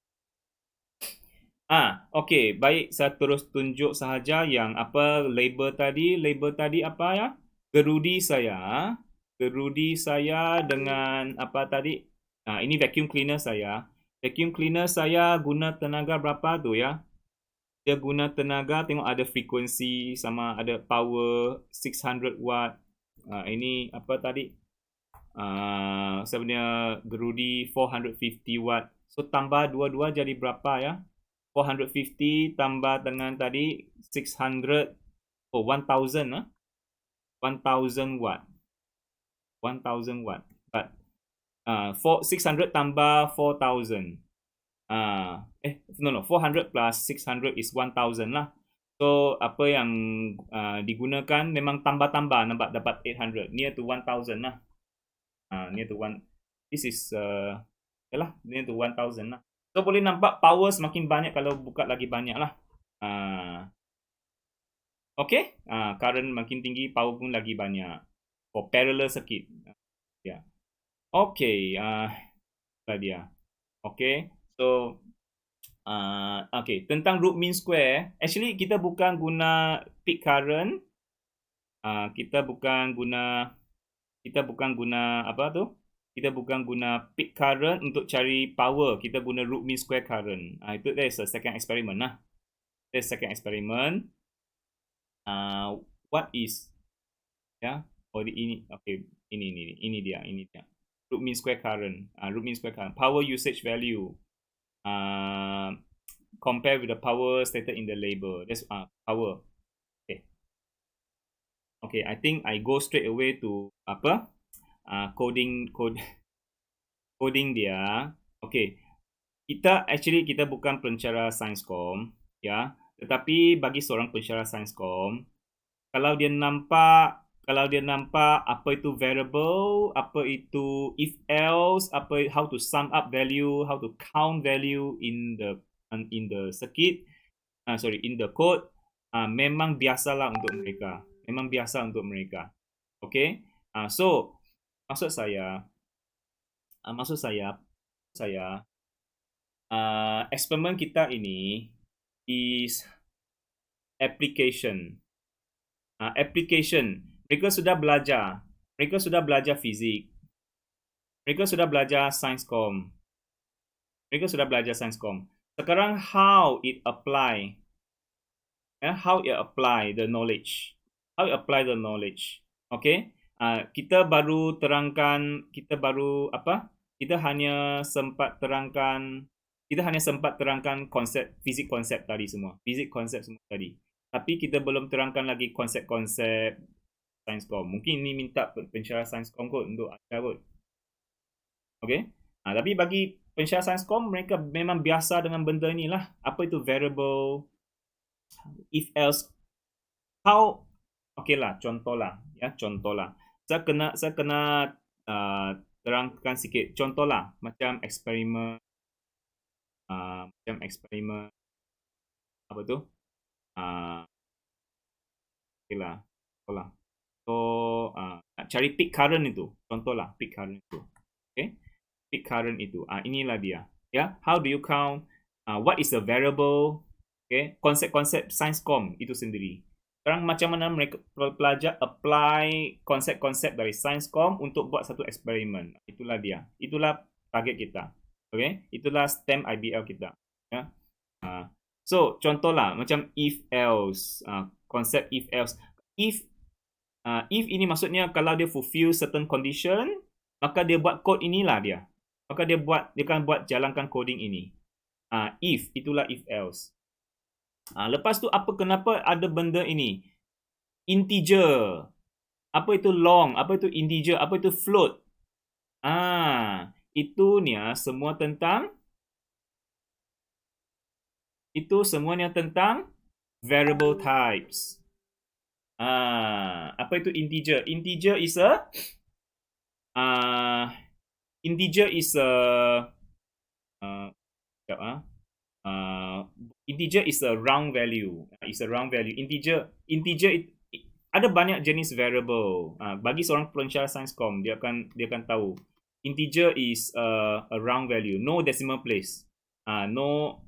Okey. Baik, saya terus tunjuk sahaja yang apa label tadi. Label tadi apa ya? Gerudi saya. Gerudi saya dengan apa tadi? Ini vacuum cleaner saya. Vacuum cleaner saya guna tenaga berapa tu ya? Dia guna tenaga, tengok ada frekuensi sama ada power 600 watt. Ini apa tadi? Sebenarnya gerudi 450 watt. So tambah dua-dua jadi berapa ya? 450 tambah dengan tadi 600, 1000 1000 watt. 1000 watt. But 600 tambah 4000. 400 plus 600 is 1000 lah. So apa yang digunakan memang tambah-tambah, nampak dapat 800, near to 1000 lah. Near to one. This is yalah, near to 1000 lah. So boleh nampak power semakin banyak kalau buka lagi banyak lah. Okay, current makin tinggi, power pun lagi banyak. For parallel circuit. Yeah. Okay, itulah dia. Okay, so okay, tentang root mean square, actually kita bukan guna peak current. Kita bukan guna apa tu? Kita bukan guna peak current untuk cari power. Kita guna root mean square current. Itu that's a second experiment lah. That's second experiment. What is ini okay, ini dia. Root mean square current. Root mean square current. Power usage value. Compare with the power stated in the label. That's power. Okay, I think I go straight away to apa? Coding dia. Okay, kita bukan pencara Sainscom, ya. Tetapi bagi seorang pencara Sainscom, kalau dia nampak apa itu variable, apa itu if else, how to sum up value, how to count value in the circuit, in the code, memang biasalah untuk mereka. Memang biasa untuk mereka. Okay, so maksud saya eksperimen kita ini is application. Mereka sudah belajar fizik. Mereka sudah belajar Sainscom. Sekarang how it apply the knowledge. Okay, kita hanya sempat terangkan konsep fizik konsep tadi semua. Tadi. Tapi kita belum terangkan lagi konsep-konsep Sainscom. Mungkin ini minta pensyarah Sainscom kot untuk ajar kot. Okay. Tapi bagi pensyarah Sainscom, mereka memang biasa dengan benda inilah. Apa itu variable, if else, how. Okay lah, contoh lah. Saya kena terangkan sikit. Contoh lah, macam eksperimen apa tu? Okay lah. So, nak cari peak current itu. Contoh lah, peak current itu. Okay? Peak current itu. Inilah dia. Ya, how do you count? What is the variable? Okay? Konsep-konsep Sainscom itu sendiri. Sekarang macam mana mereka pelajar apply konsep-konsep dari Sainscom untuk buat satu eksperimen. Itulah dia. Itulah target kita. Okay? Itulah STEM IBL kita. Ya. So, contohlah macam if else. Konsep if else. If ini maksudnya kalau dia fulfill certain condition, maka dia buat code inilah dia. Maka dia akan buat jalankan coding ini. If, itulah if else. Lepas tu kenapa ada benda ini? Integer. Apa itu long? Apa itu integer? Apa itu float? Itu semuanya tentang variable types. Apa itu integer? Integer is a integer is a sekejap, integer is a round value. Is a round value. Integer ada banyak jenis variable. Bagi seorang pelancar Sainscom, dia akan tahu. Integer is a round value, no decimal place. No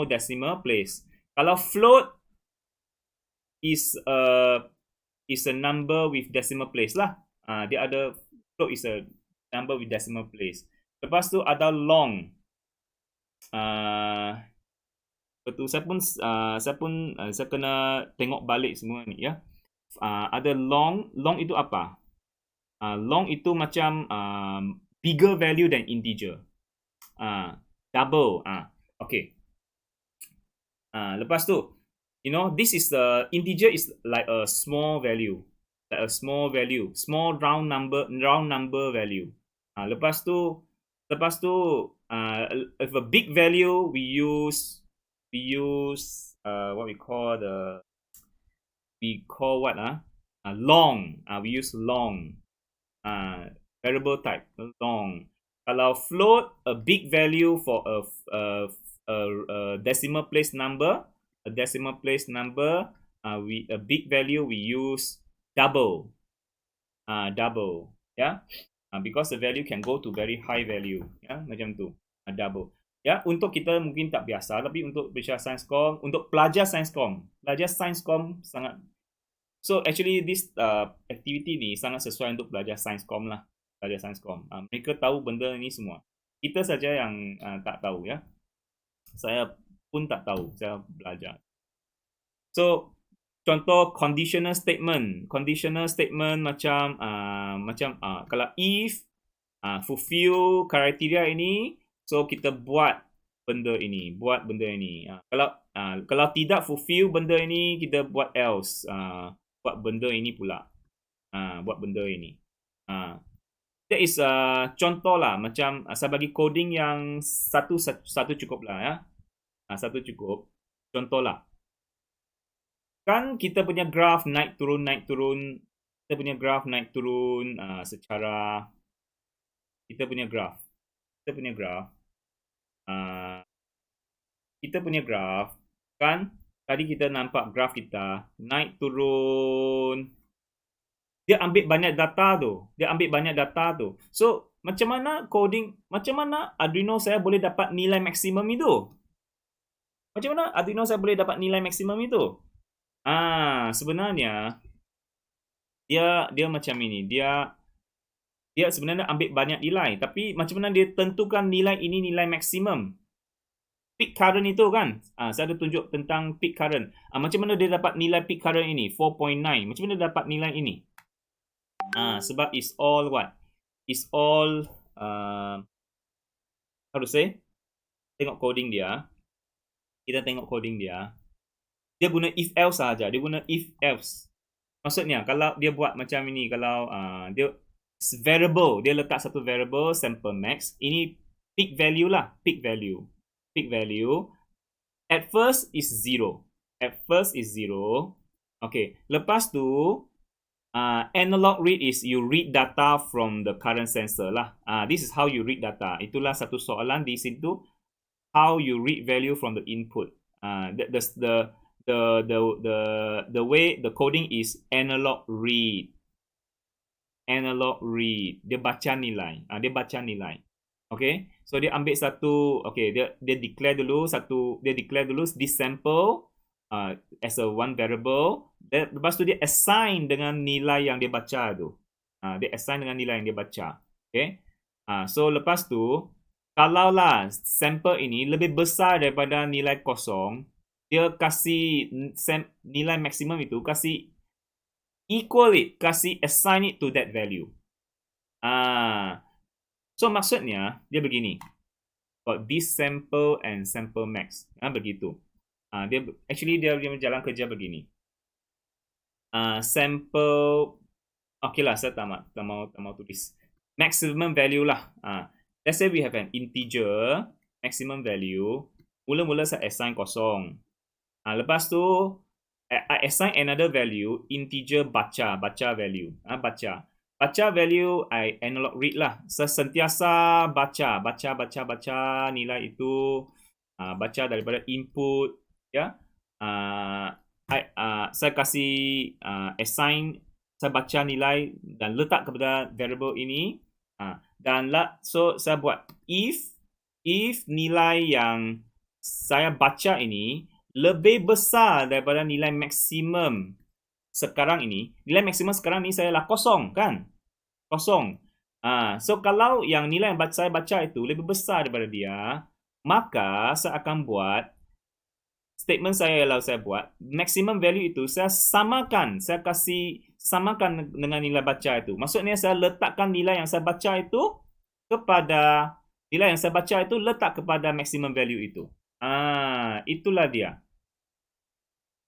decimal place. Kalau float is a number with decimal place lah. Dia ada float is a number with decimal place. Lepas tu ada long. Betul, saya kena tengok balik semua ni ya. Ada long itu apa? Long itu macam bigger value than integer. Double. Okay. Lepas tu, this is the integer is like a small value, small round number value. Lepas tu, if a big value, we use what we call long. We use long. Variable type long. Kalau float, a big value for a decimal place number, a big value we use double. Because the value can go to very high value, macam tu. Double. Untuk kita mungkin tak biasa, tapi untuk pelajar Sainscom, untuk pelajar Sainscom sangat. So actually this activity ni sangat sesuai untuk pelajar Sainscom lah. Mereka tahu benda ni semua. Kita saja yang tak tahu ya. Saya pun tak tahu, saya belajar. So contoh conditional statement macam kalau if fulfill kriteria ini, so kita buat benda ini. Kalau tidak fulfill benda ini, kita buat else. Buat benda ini pula. That is contoh lah, macam saya bagi coding yang satu cukup lah ya. Satu cukup. Contoh lah. Kan kita punya graf naik turun. Kita punya graf naik turun secara kita punya graf. Kan tadi kita nampak graf kita naik turun. Dia ambil banyak data tu. So macam mana Arduino saya boleh dapat nilai maksimum itu? Sebenarnya dia macam ini. Dia sebenarnya ambil banyak nilai, tapi macam mana dia tentukan nilai ini nilai maksimum? Peak current itu kan. Saya ada tunjuk tentang peak current. Macam mana dia dapat nilai peak current ini 4.9? Macam mana dia dapat nilai ini? Sebab is all what? Is all how to say? Tengok coding dia. Kita tengok coding dia. Dia guna if else saja. Maksudnya kalau dia buat macam ini, kalau dia variable, dia letak satu variable sample max. Ini peak value lah, peak value. At first is 0. Okay. Lepas tu analog read is you read data from the current sensor lah. This is how you read data. Itulah satu soalan di situ. How you read value from the input. The way the coding is analog read. Dia baca nilai. Okay. So dia ambil satu. Okay. Dia declare dulu this sample as a one variable. Lepas tu dia assign dengan nilai yang dia baca tu. Okay. So lepas tu, kalaulah sampel ini lebih besar daripada nilai kosong, dia kasih nilai maksimum itu, kasih equal it, kasih assign it to that value. So maksudnya dia begini. Got this sample and sample max. Begitu. Dia jalan kerja begini. Sample, okay lah, saya tak mau tulis maximum value lah. Let's say we have an integer maximum value. Mula-mula saya assign kosong. Lepas tu I assign another value, integer baca value. Baca value, I analog read lah. Saya sentiasa baca nilai itu, baca daripada input, ya. Saya kasih assign, saya baca nilai dan letak kepada variable ini. So saya buat if nilai yang saya baca ini lebih besar daripada nilai maksimum sekarang ini. Nilai maksimum sekarang ini saya lah kosong, kan? Kosong. So kalau yang nilai yang saya baca itu lebih besar daripada dia, maka saya akan buat statement saya ialah saya buat maximum value itu saya samakan, saya kasih samakan dengan nilai baca itu. Maksudnya saya letakkan nilai yang saya baca itu kepada nilai yang saya baca itu letak kepada maximum value itu. Itulah dia.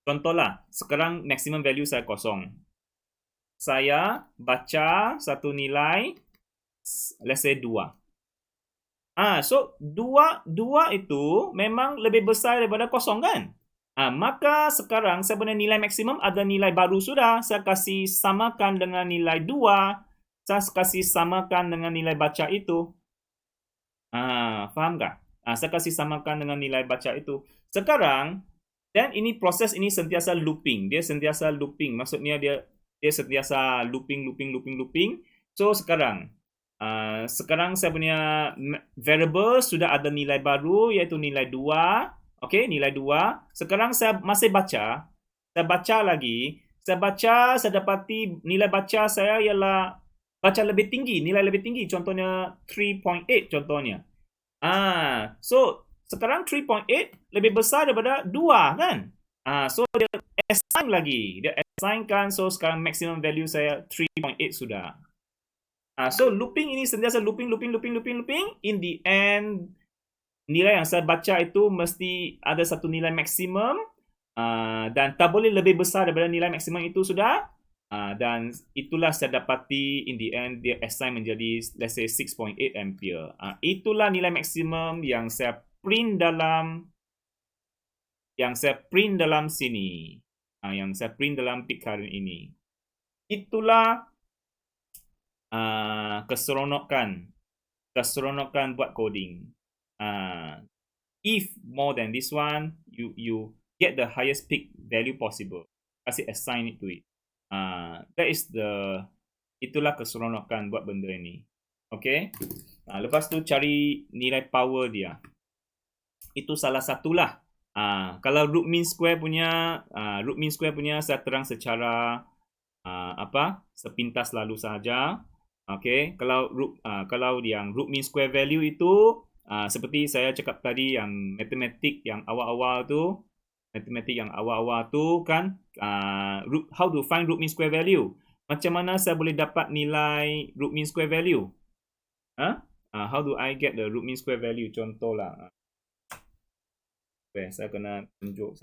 Contohlah, sekarang maximum value saya kosong. Saya baca satu nilai, let's say 2. So 2 itu memang lebih besar daripada kosong, kan? Maka sekarang saya punya nilai maksimum ada nilai baru sudah. Saya kasih samakan dengan nilai 2. Saya kasih samakan dengan nilai baca itu. Faham tak? Saya kasih samakan dengan nilai baca itu. Sekarang, dan ini proses ini sentiasa looping. Dia sentiasa looping. Maksudnya dia sentiasa looping. So sekarang saya punya variable sudah ada nilai baru iaitu nilai 2. Okey, nilai 2. Sekarang saya masih baca. Saya baca lagi. Saya dapati nilai baca saya ialah baca lebih tinggi, nilai lebih tinggi. Contohnya 3.8 contohnya. So sekarang 3.8 lebih besar daripada 2, kan? So dia assign lagi. Dia assignkan, so sekarang maximum value saya 3.8 sudah. So looping ini sentiasa looping. In the end, nilai yang saya baca itu mesti ada satu nilai maksimum dan tak boleh lebih besar daripada nilai maksimum itu sudah. Dan itulah saya dapati in the end dia assign menjadi let's say 6.8 ampere. Itulah nilai maksimum yang saya print dalam sini. Yang saya print dalam peak current ini. Itulah keseronokan buat coding. If more than this one, you get the highest peak value possible. Kasih assign it to it. That is itulah keseronokan buat benda ini. Okay. Lepas tu cari nilai power dia. Itu salah satulah. Kalau root mean square punya saya terang secara sepintas lalu sahaja. Okay, kalau yang root mean square value itu seperti saya cakap tadi yang matematik yang awal-awal tu kan, how to find root mean square value? Macam mana saya boleh dapat nilai root mean square value? How do I get the root mean square value? Contohlah. Saya kena tunjuk.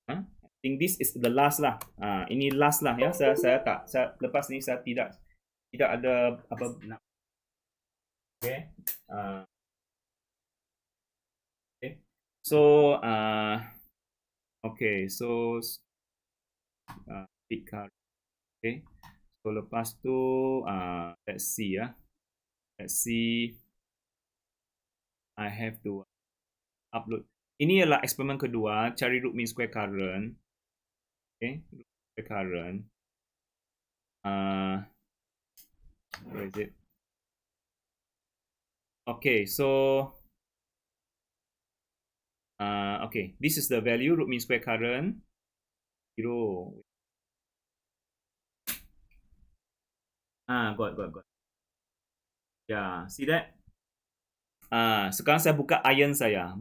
I think this is the last lah. Ini last lah ya. Saya lepas ni saya tidak ada apa nak. Okay. Okay. So okay. So pick card. Okay. So lepas tu let's see ya. Let's see. I have to upload. Ini adalah eksperimen kedua, cari root mean square current. Okay, root mean square current. Where is it? Okay, so okay, this is the value root mean square current 0. Got. Yeah, see that? Sekarang saya buka iron saya.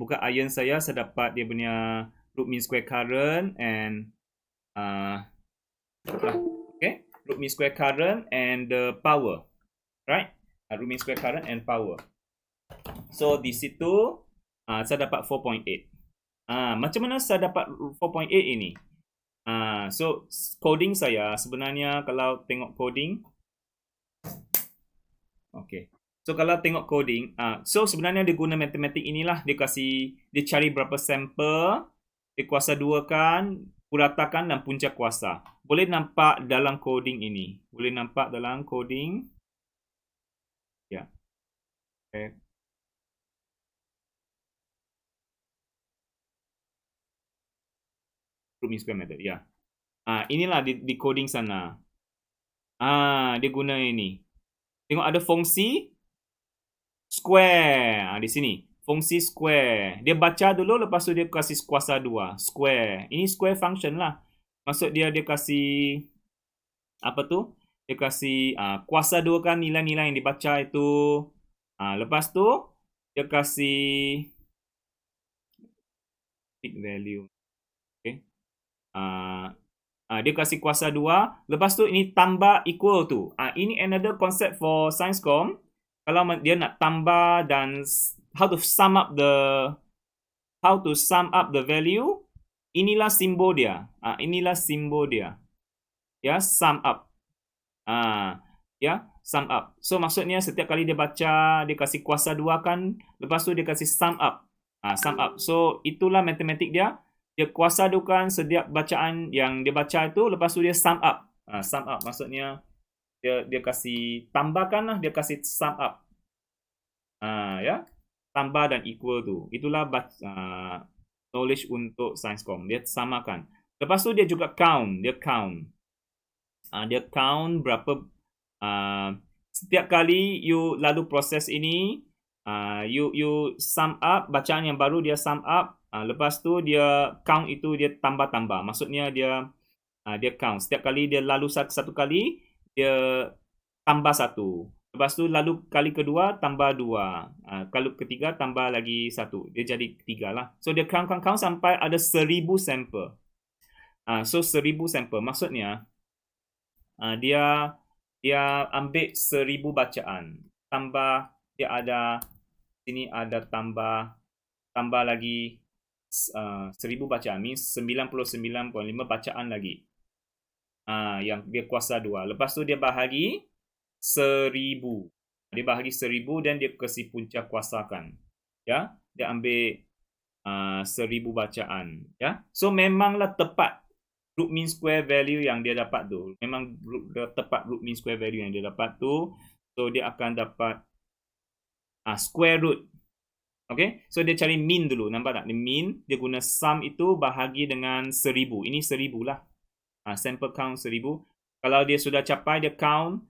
Saya dapat dia punya root mean square current and okay, root mean square current and the power, right? Root mean square current and power. So di situ saya dapat 4.8. Macam mana saya dapat 4.8 ini? So coding saya sebenarnya kalau tengok coding, okay. So kalau tengok coding, so sebenarnya dia guna matematik inilah, dia cari berapa sampel, dia kuasa 2 kan, Puratakan dan punca kuasa. Boleh nampak dalam coding ini. Boleh nampak dalam coding. Ya. Okay. Root mean square method. Ya. Inilah di coding sana. Dia guna ini. Tengok ada fungsi square. Di sini. Fungsi square. Dia baca dulu, lepas tu dia kasih kuasa 2. Square. Ini square function lah. Maksud dia kasih apa tu? Dia kasih kuasa 2 kan nilai-nilai yang dibaca itu. Lepas tu dia kasih big value. Okay. Dia kasih kuasa 2. Lepas tu ini tambah equal tu. Ini another concept for Sciencecom. Kalau dia nak tambah dan how to sum up the value, inilah simbol dia. Inilah simbol dia. Ya, sum up. Ya, sum up. So maksudnya setiap kali dia baca, dia kasih kuasa 2 kan, lepas tu dia kasih sum up. Sum up. So itulah matematik dia. Dia kuasa dukan setiap bacaan yang dia baca itu, lepas tu dia sum up. Sum up maksudnya dia kasih tambahkan lah, dia kasih sum up. Ya, tambah dan equal tu. Itulah knowledge untuk Sciencecom. Dia samakan. Lepas tu dia juga count. Dia count. Dia count berapa setiap kali you lalu proses ini, you sum up bacaan yang baru, dia sum up. Lepas tu dia count itu, dia tambah-tambah. Maksudnya dia count. Setiap kali dia lalu satu kali, dia tambah 1. Lepas tu lalu kali kedua tambah 2. Kalau ketiga tambah lagi 1. Dia jadi 3 lah. So dia count sampai ada 1000 sampel. So 1000 sampel. Maksudnya dia ambil 1000 bacaan. Tambah dia ada sini ada tambah lagi 1000 bacaan. Means 99.5 bacaan lagi. Yang dia kuasa 2. Lepas tu dia bahagi 1000. Dia bahagi 1000 dan dia kasih punca kuasakan. Ya, dia ambil 1000 bacaan. Ya, so memanglah tepat root mean square value yang dia dapat tu. Memang tepat root mean square value yang dia dapat tu. So dia akan dapat square root. Okay, so dia cari mean dulu. Nampak tak? Dia mean, dia guna sum itu bahagi dengan 1000. Ini 1000 lah. Sample count 1000. Kalau dia sudah capai, dia count.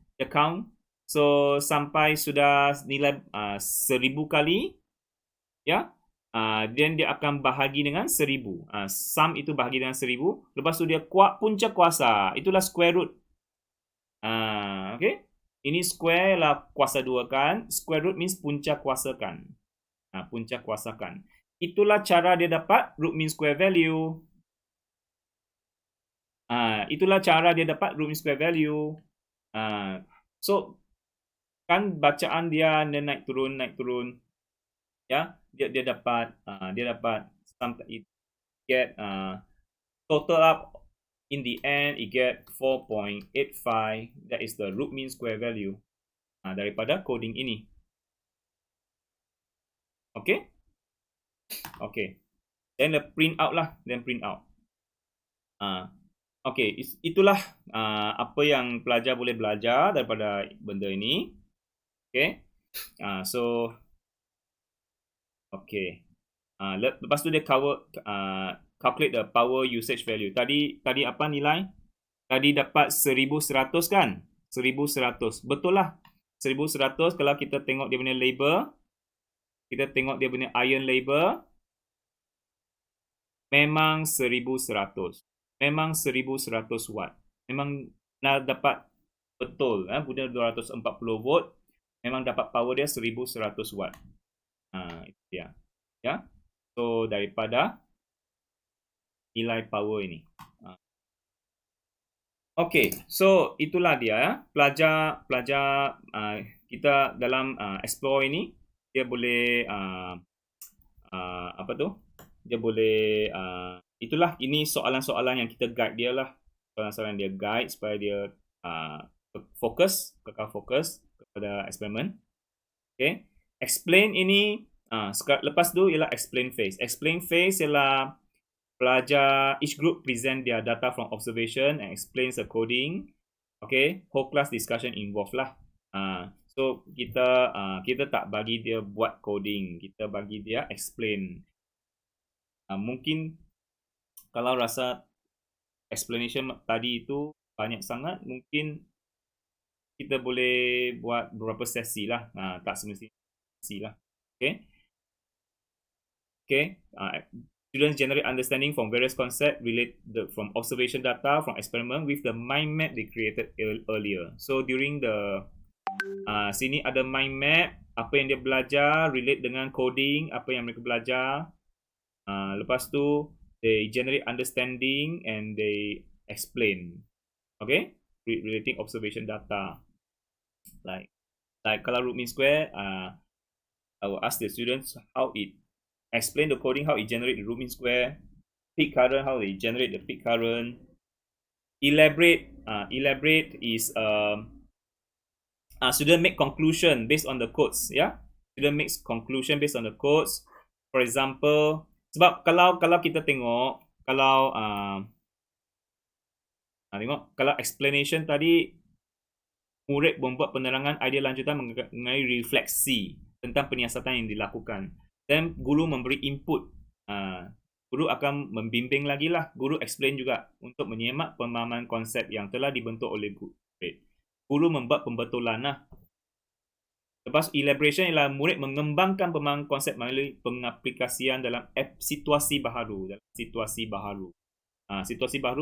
So sampai sudah nilai 1000 kali, ya, then dia akan bahagi dengan 1000. Sum itu bahagi dengan 1000. Lepas tu dia punca kuasa. Itulah square root. Okay. Ini square lah kuasa 2 kan. Square root means punca kuasakan. Punca kuasakan. Itulah cara dia dapat root mean square value. Itulah cara dia dapat root mean square value. So kan bacaan dia naik turun. Ya, dia dapat sampai get total up in the end it get 4.85. That is the root mean square value daripada coding ini. Okay. Then the print out lah, Okay, itulah apa yang pelajar boleh belajar daripada benda ini. Okay. So okay. Lepas tu dia calculate the power usage value. Tadi apa nilai? Tadi dapat 1100 kan? 1100. Betul lah. 1100 kalau kita tengok dia punya label. Kita tengok dia punya ion label. Memang 1100. Memang 1100 watt. Memang nak dapat betul. Guna 240 volt. Memang dapat power dia 1100 watt. Itu dia. Ya. So daripada nilai power ini. Okay, so itulah dia. Pelajar kita dalam explore ini, dia boleh apa tu? Dia boleh itulah, ini soalan-soalan yang kita guide dia lah. Soalan-soalan dia guide supaya dia kekal fokus kepada eksperimen. Okay. Explain ini lepas tu ialah explain phase. Explain phase ialah Pelajar, each group present their data from observation and explains the coding. Okay, whole class discussion involved lah. So kita tak bagi dia buat coding, kita bagi dia explain. Mungkin kalau rasa explanation tadi itu banyak sangat, mungkin kita boleh buat beberapa sesi lah. Tak semestinya sesi lah. Okay. Students generate understanding from various concepts from observation data from experiment with the mind map they created earlier. So during the sini ada mind map, apa yang dia belajar relate dengan coding, apa yang mereka belajar. Lepas tu they generate understanding and they explain. Okay, relating observation data. Like kalau root mean square, I will ask the students how it explain the coding, how it generate the root mean square, peak current, how they generate the peak current. Elaborate is student make conclusion based on the codes, yeah. Student makes conclusion based on the codes. For example, sebab kalau kita tengok, kalau explanation tadi, murid membuat penerangan idea lanjutan mengenai refleksi tentang penyiasatan yang dilakukan. Dan guru memberi input. Guru akan membimbing lagi lah. Guru explain juga untuk menyemak pemahaman konsep yang telah dibentuk oleh murid. Guru membuat pembetulan lah. Lepas elaboration ialah murid mengembangkan pemahaman konsep melalui pengaplikasian dalam situasi baharu. Situasi baharu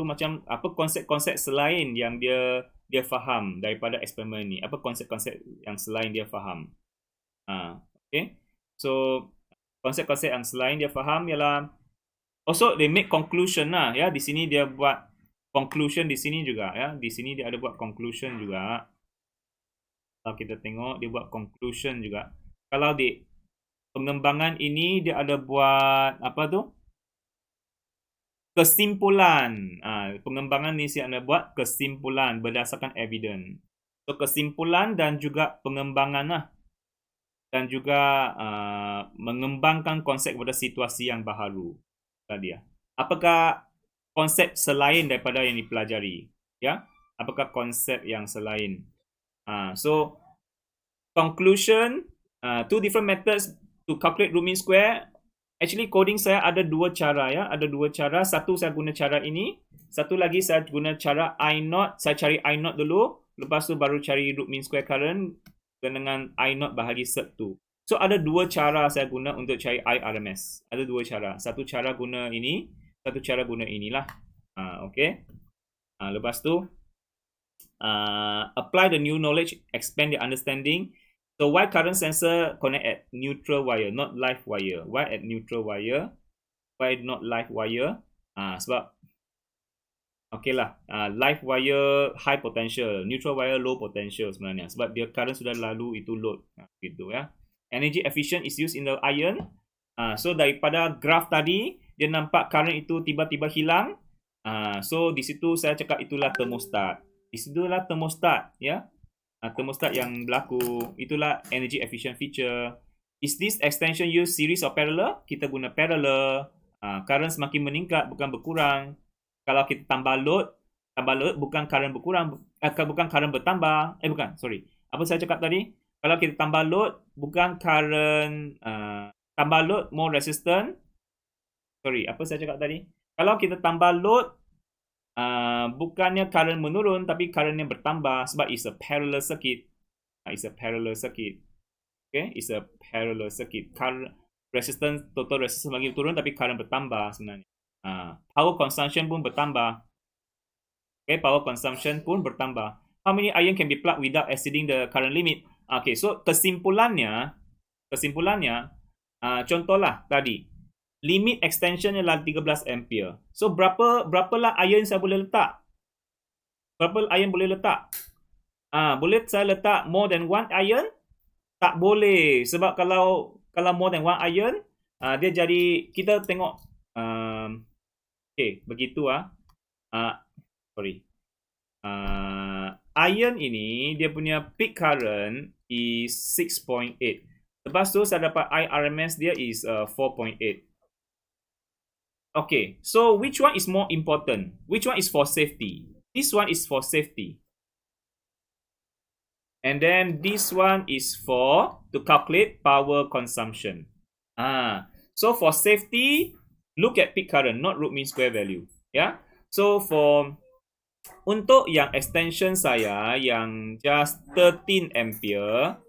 macam apa konsep-konsep selain yang dia faham daripada eksperimen ni. Apa konsep-konsep yang selain dia faham. Okay. So konsep-konsep yang selain dia faham ialah also they make conclusion lah, ya. Di sini dia buat conclusion di sini juga, ya. Di sini dia ada buat conclusion juga. Kalau kita tengok dia buat conclusion juga. Kalau di pengembangan ini dia ada buat apa tu? Kesimpulan. Pengembangan ni dia ada buat kesimpulan berdasarkan evidence. So kesimpulan dan juga pengembangan lah. Dan juga mengembangkan konsep kepada situasi yang baharu tadi ya. Apakah konsep selain daripada yang dipelajari, ya? Apakah konsep yang selain? So conclusion, two different methods to calculate root mean square. Actually coding saya ada dua cara, ya. Ada dua cara. Satu saya guna cara ini, satu lagi saya guna cara I0. Saya cari I0 dulu, lepas tu baru cari root mean square current dengan I0 bahagi cert 2. So ada dua cara saya guna untuk cari IRMS. Ada dua cara. Satu cara guna ini, satu cara guna inilah. Okay. Lepas tu apply the new knowledge, expand the understanding. So why current sensor connect at neutral wire, not live wire? Why at neutral wire? Why not live wire? Sebab okay lah, live wire high potential, neutral wire low potential sebenarnya. Sebab dia current sudah lalu itu load, gitu ya. Energy efficient is used in the iron. So daripada graph tadi dia nampak current itu tiba-tiba hilang. So di situ saya cakap itulah thermostat. Di situlah thermostat, ya. Thermostat yang berlaku, itulah energy efficient feature. Is this extension use series or parallel? Kita guna parallel. Current semakin meningkat bukan berkurang. Kalau kita tambah load bukan current berkurang, bukan current bertambah. Apa saya cakap tadi? Kalau kita tambah load, bukan current tambah load more resistant. Apa saya cakap tadi? Kalau kita tambah load, bukannya current menurun, tapi currentnya bertambah sebab it's a parallel circuit. It's a parallel circuit. Okay, it's a parallel circuit. Current resistance, total resistance lagi turun, tapi current bertambah sebenarnya. Power consumption pun bertambah. Okay, power consumption pun bertambah. How many iron can be plugged without exceeding the current limit? Okay, so kesimpulannya, contohlah tadi, limit extension ialah 13 ampere. So berapalah iron saya boleh letak? Berapa iron boleh letak? Boleh saya letak more than one iron? Tak boleh, sebab kalau more than one iron, dia jadi, kita tengok, okay, begitu iron ini dia punya peak current is 6.8. Lepas tu saya dapat IRMS dia is 4.8. Okay, so which one is more important? Which one is for safety? This one is for safety. And then this one is for to calculate power consumption. So for safety, look at peak current, not root mean square value. Yeah. So untuk yang extension saya yang just 13 ampere,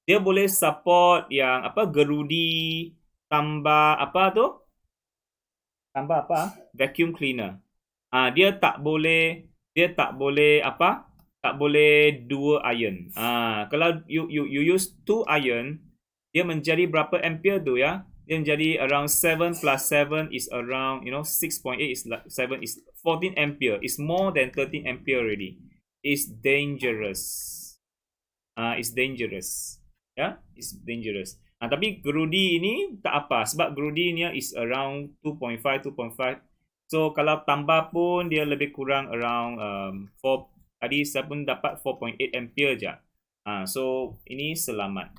dia boleh support yang apa gerudi tambah apa tu? Tambah apa? Vacuum cleaner. Dia tak boleh apa? Tak boleh dua iron. Kalau you use two iron, dia menjadi berapa ampere tu ya? Dia menjadi around 7 plus 7 is around 6.8 is 7 is 14 ampere. It's more than 13 ampere already. It's dangerous. It's dangerous. Ya, it's dangerous. Tapi gerudi ini tak apa sebab gerudi ni is around 2.5. So kalau tambah pun dia lebih kurang around 4. Tadi saya pun dapat 4.8 ampere je. So ini selamat.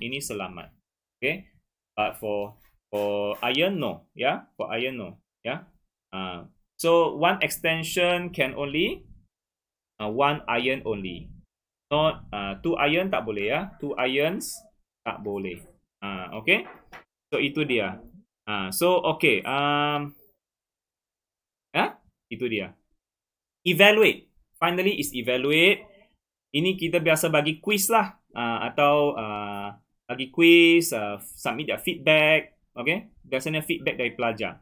Okay. But for iron no, yeah. For iron no, yeah. So one extension can only one iron only. Not two iron tak boleh ya. Two irons tak boleh. Okay. So itu dia. So okay. Itu dia. Evaluate. Finally is evaluate. Ini kita biasa bagi quiz lah. Atau bagi quiz, submit their feedback. Okay. Biasanya feedback dari pelajar.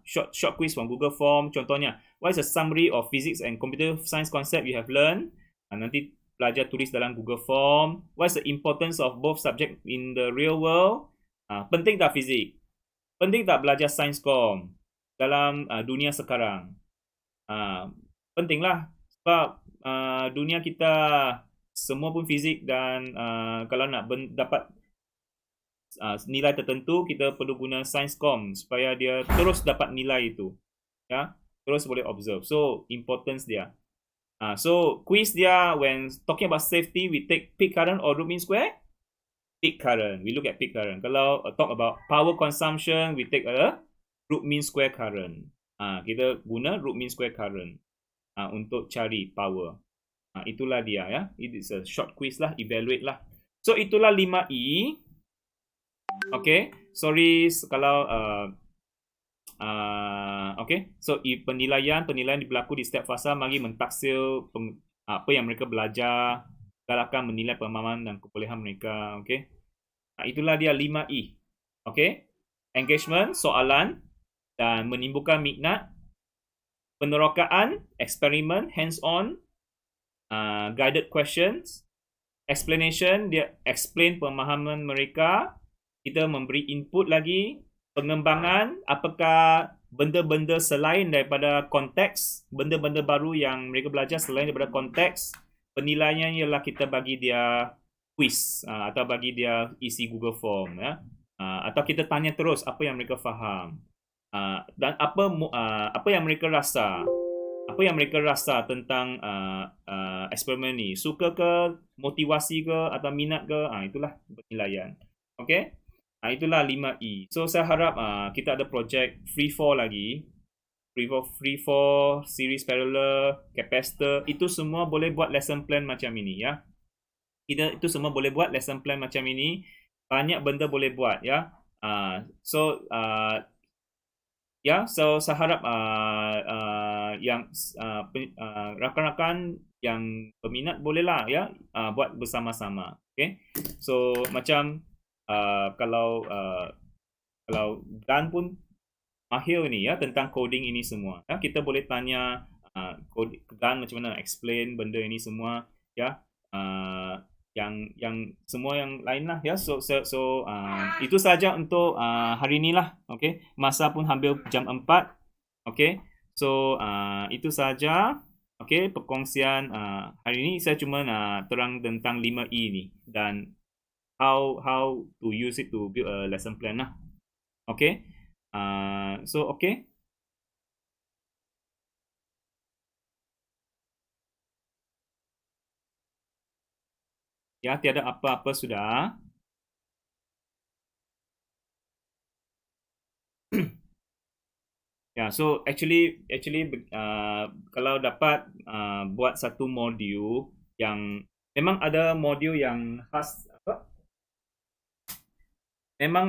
Short quiz from Google Form. Contohnya, what is a summary of physics and computer science concept you have learned? Nanti pelajar tulis dalam Google Form. What is the importance of both subject in the real world? Penting tak fizik? Penting tak belajar sains kom dalam dunia sekarang? Pentinglah sebab dunia kita semua pun fizik dan kalau nak dapat nilai tertentu kita perlu guna sains kom supaya dia terus dapat nilai itu, ya, terus boleh observe. So importance dia. So quiz dia when talking about safety, we take peak current or root mean square. Peak current, we look at peak current. Kalau talk about power consumption, we take a root mean square current. Kita guna root mean square current untuk cari power. Itulah dia ya. It is a short quiz lah, evaluate lah. So itulah 5E. Okay, sorry kalau okay. So penilaian berlaku di setiap fasa. Mari mentaksir apa yang mereka belajar, galakkan menilai pemahaman dan kebolehan mereka. Okay. Itulah dia 5E. Okay. Engagement, soalan dan menimbulkan minat. Penerokaan, eksperimen, hands-on, guided questions. Explanation, dia explain pemahaman mereka. Kita memberi input lagi. Pengembangan, apakah benda-benda selain daripada konteks, benda-benda baru yang mereka belajar selain daripada konteks. Penilaiannya ialah kita bagi dia quiz atau bagi dia isi Google Form ya. Atau kita tanya terus apa yang mereka faham. Dan apa yang mereka rasa. Apa yang mereka rasa tentang eksperimen ni. Suka ke, motivasi ke atau minat ke? Itulah penilaian. Okey. Itulah 5E. So saya harap kita ada projek free fall lagi. Free fall, series parallel, capacitor, itu semua boleh buat lesson plan macam ini ya. Itu semua boleh buat lesson plan macam ini. Banyak benda boleh buat ya. So saya harap yang rakan-rakan yang berminat bolehlah ya buat bersama-sama. Okay. So macam kalau Dan pun mahir ni ya tentang coding ini semua. Ya, kita boleh tanya Dan macam mana explain benda ini semua ya. Yang semua yang lain lah ya. So itu saja untuk hari ini lah. Okay. Masa pun hampir jam 4. Okay. So itu saja. Okay. Perkongsian hari ini saya cuma terang tentang 5E ni dan how to use it to build a lesson plan lah. Okay. So okay. Ya, tiada apa-apa sudah. Ya, so kalau dapat buat satu modul yang memang ada modul yang khas apa?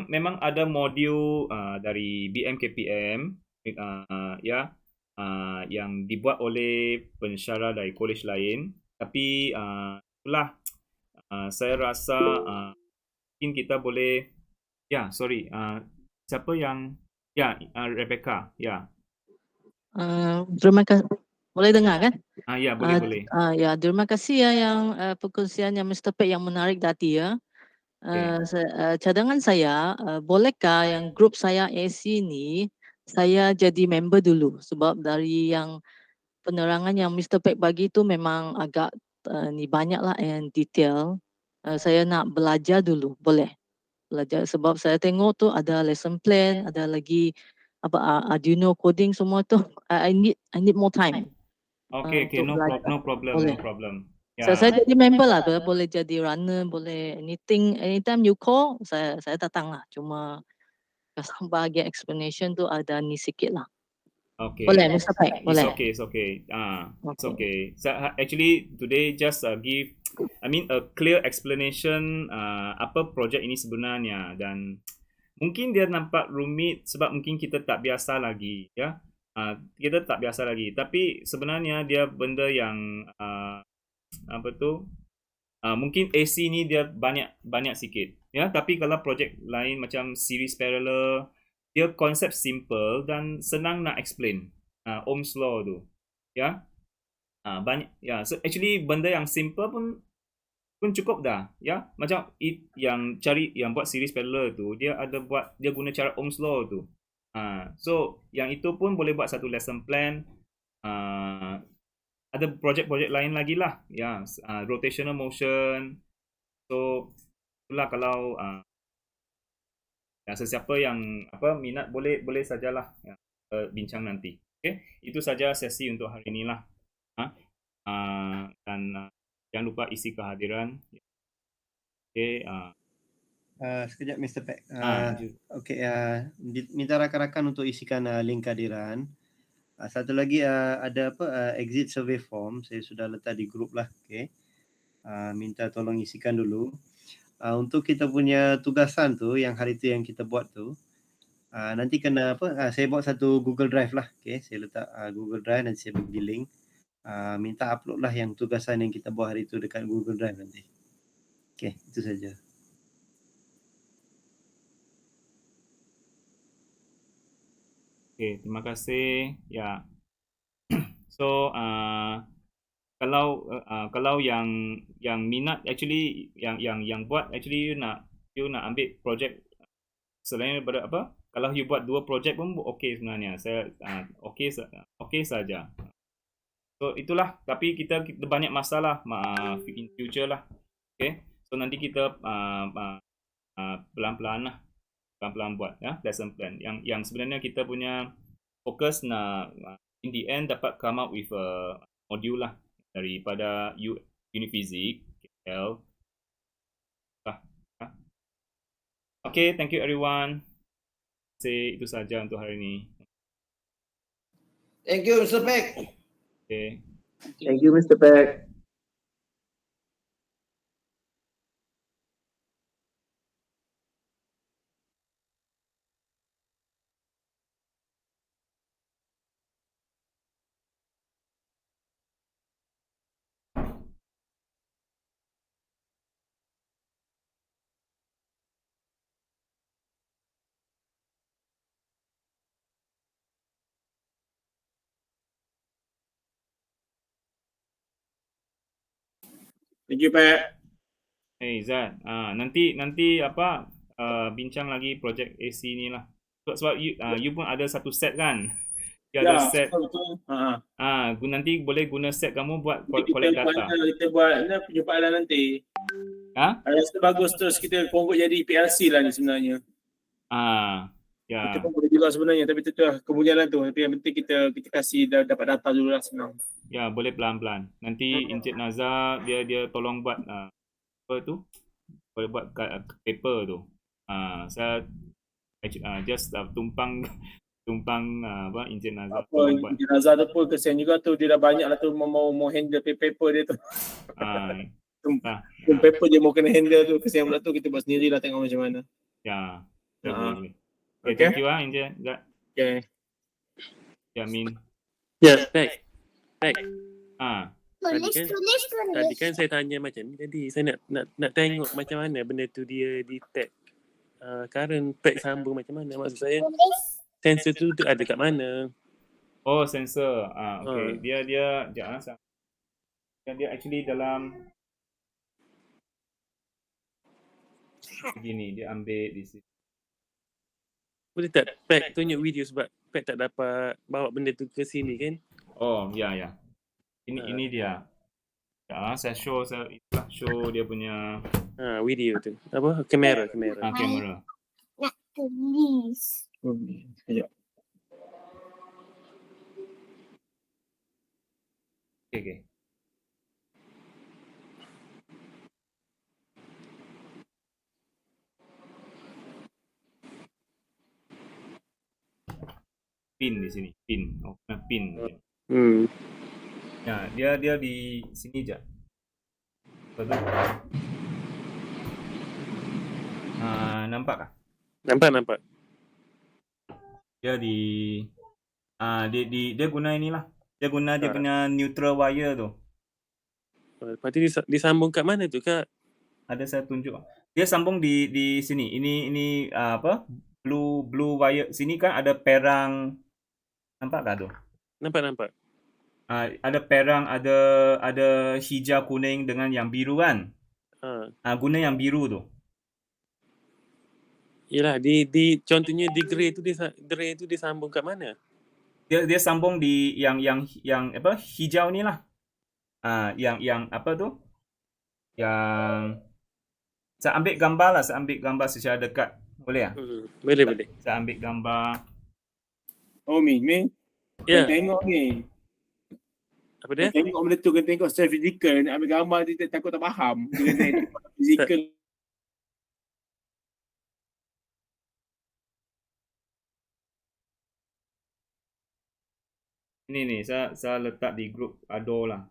Memang ada modul dari BMKPM ya yang dibuat oleh pensyarah dari kolej lain. Tapi itulah saya rasa mungkin kita boleh siapa yang Rebecca ya. Terima kasih. Boleh dengar kan? Ya boleh. Ya, terima kasih ya yang perkongsiannya Mr. Peck yang menarik tadi ya. Cadangan saya, bolehkah yang grup saya AC ni saya jadi member dulu, sebab dari yang penerangan yang Mr. Peck bagi tu memang agak ni banyaklah yang detail. Saya nak belajar dulu, boleh? Belajar sebab saya tengok tu ada lesson plan, ada lagi apa Arduino coding semua tu. I need more time. Okay, untuk belajar. no problem. Saya jadi member lah, boleh jadi runner, boleh anytime you call, saya datang lah. Cuma bahagian explanation tu ada ni sikit lah. Okay. Boleh, Mr. Peck, boleh. It's okay. It's okay. So actually today just give a clear explanation apa projek ini sebenarnya, dan mungkin dia nampak rumit sebab mungkin kita tak biasa lagi ya. Kita tak biasa lagi, tapi sebenarnya dia benda yang mungkin AC ni dia banyak sikit ya, tapi kalau projek lain macam series parallel, dia konsep simple dan senang nak explain. Ohm's law tu ya. Banyak ya, so actually benda yang simple pun cukup dah ya. Macam yang buat series parallel tu, dia guna cara Ohm's law tu. So yang itu pun boleh buat satu lesson plan. Ada projek-projek lain lagi lah ya, rotational motion. So itulah, kalau sesiapa yang minat boleh sajalah ya, bincang nanti. Okay, itu saja sesi untuk hari inilah. Dan jangan lupa isi kehadiran. Okay. Sekejap Mr. Peck. Okay, minta rakan-rakan untuk isikan link kehadiran. Satu lagi ada exit survey form, saya sudah letak di grup lah. Okay. Minta tolong isikan dulu. Untuk kita punya tugasan tu, yang hari tu yang kita buat tu, nanti kena saya buat satu Google Drive lah. Okay, saya letak Google Drive, nanti saya bagi link. Minta upload lah yang tugasan yang kita buat hari tu dekat Google Drive nanti. Okay, itu saja. Okay, terima kasih ya. So kalau yang minat, actually yang buat, actually you nak ambil projek selain daripada kalau you buat 2 projek pun okey sebenarnya. Saya okey saja. So itulah, tapi kita banyak masalah in future lah. Okay, so nanti kita pelan-pelan buat ya lesson plan yang sebenarnya kita punya fokus nak in the end dapat come up with a module lah daripada Uniphysics KL. Okay, thank you everyone. Itu saja untuk hari ini. Thank you Mr. Peck. Okay. Thank you Mr. Peck. Thank you, Pak. Hey Zat, nanti bincang lagi projek AC ni lah. Sebab you pun ada satu set kan? You ada set. Betul. Nanti boleh guna set kamu buat Kita collect data. Kita buat perjumpaan nanti. Rasa bagus, terus kita convert jadi PLC lah ni sebenarnya. Ya. Kita pun boleh juga sebenarnya, tapi itu kemudian tu. Tapi yang penting kita kasih dapat data dulu lah senang. Ya, boleh pelan-pelan. Nanti Encik Nazar dia tolong buat apa tu? Boleh buat paper tu. Saya just tumpang tumpang Encik Nazar Apa jenazah tu pun kesian juga tu, dia dah banyak lah tu mau handle paper dia tu. Paper je mau kena handle tu, kesian pula tu, kita buat sendiri lah tengok macam mana. Ya. Boleh. Okay. Thank you Encik Nazar. Okay. Yamin. Ya, Pak. Tulis. Tadi kan saya tanya macam ni tadi. Saya nak tengok macam mana benda tu dia detect current pack sambung macam mana. Maksud saya sensor tu ada kat mana. Oh, sensor. Okay. Dia actually dalam begini, dia ambil di sini. Boleh tak Pak tunjuk video sebab Pak tak dapat bawa benda tu ke sini kan? Oh, ya. Ini dia. Ya, saya show dia punya video tu. Apa? Kamera. Kamera. Nak tulis. Sekejap. Okay. Pin di sini. Pin. Ya, dia di sini je. Betul. Nampak kah? Nampak. Dia dia guna inilah. Dia guna dia punya neutral wire tu. Lepas tu disambung kat mana tu Kak? Ada saya tunjuk. Dia sambung di sini. Ini blue wire. Sini kan ada perang. Nampak tak tu? Nampak. Ada perang, ada hijau kuning dengan yang biru kan? Guna yang biru tu. Yalah, di contohnya di grey tu disambung kat mana? Dia sambung di yang apa hijau ni lah. Yang apa tu? Yang saya ambil gambar secara dekat. Boleh ah? Boleh. Saya ambil gambar. Oh, Mi. Ya. Tengok ni. Apa dia? Tengok benda tu, kena tengok secara fizikal. Nak ambil gambar tu takut tak faham. Kena tengok fizikal. Ini saya letak di grup Ado lah.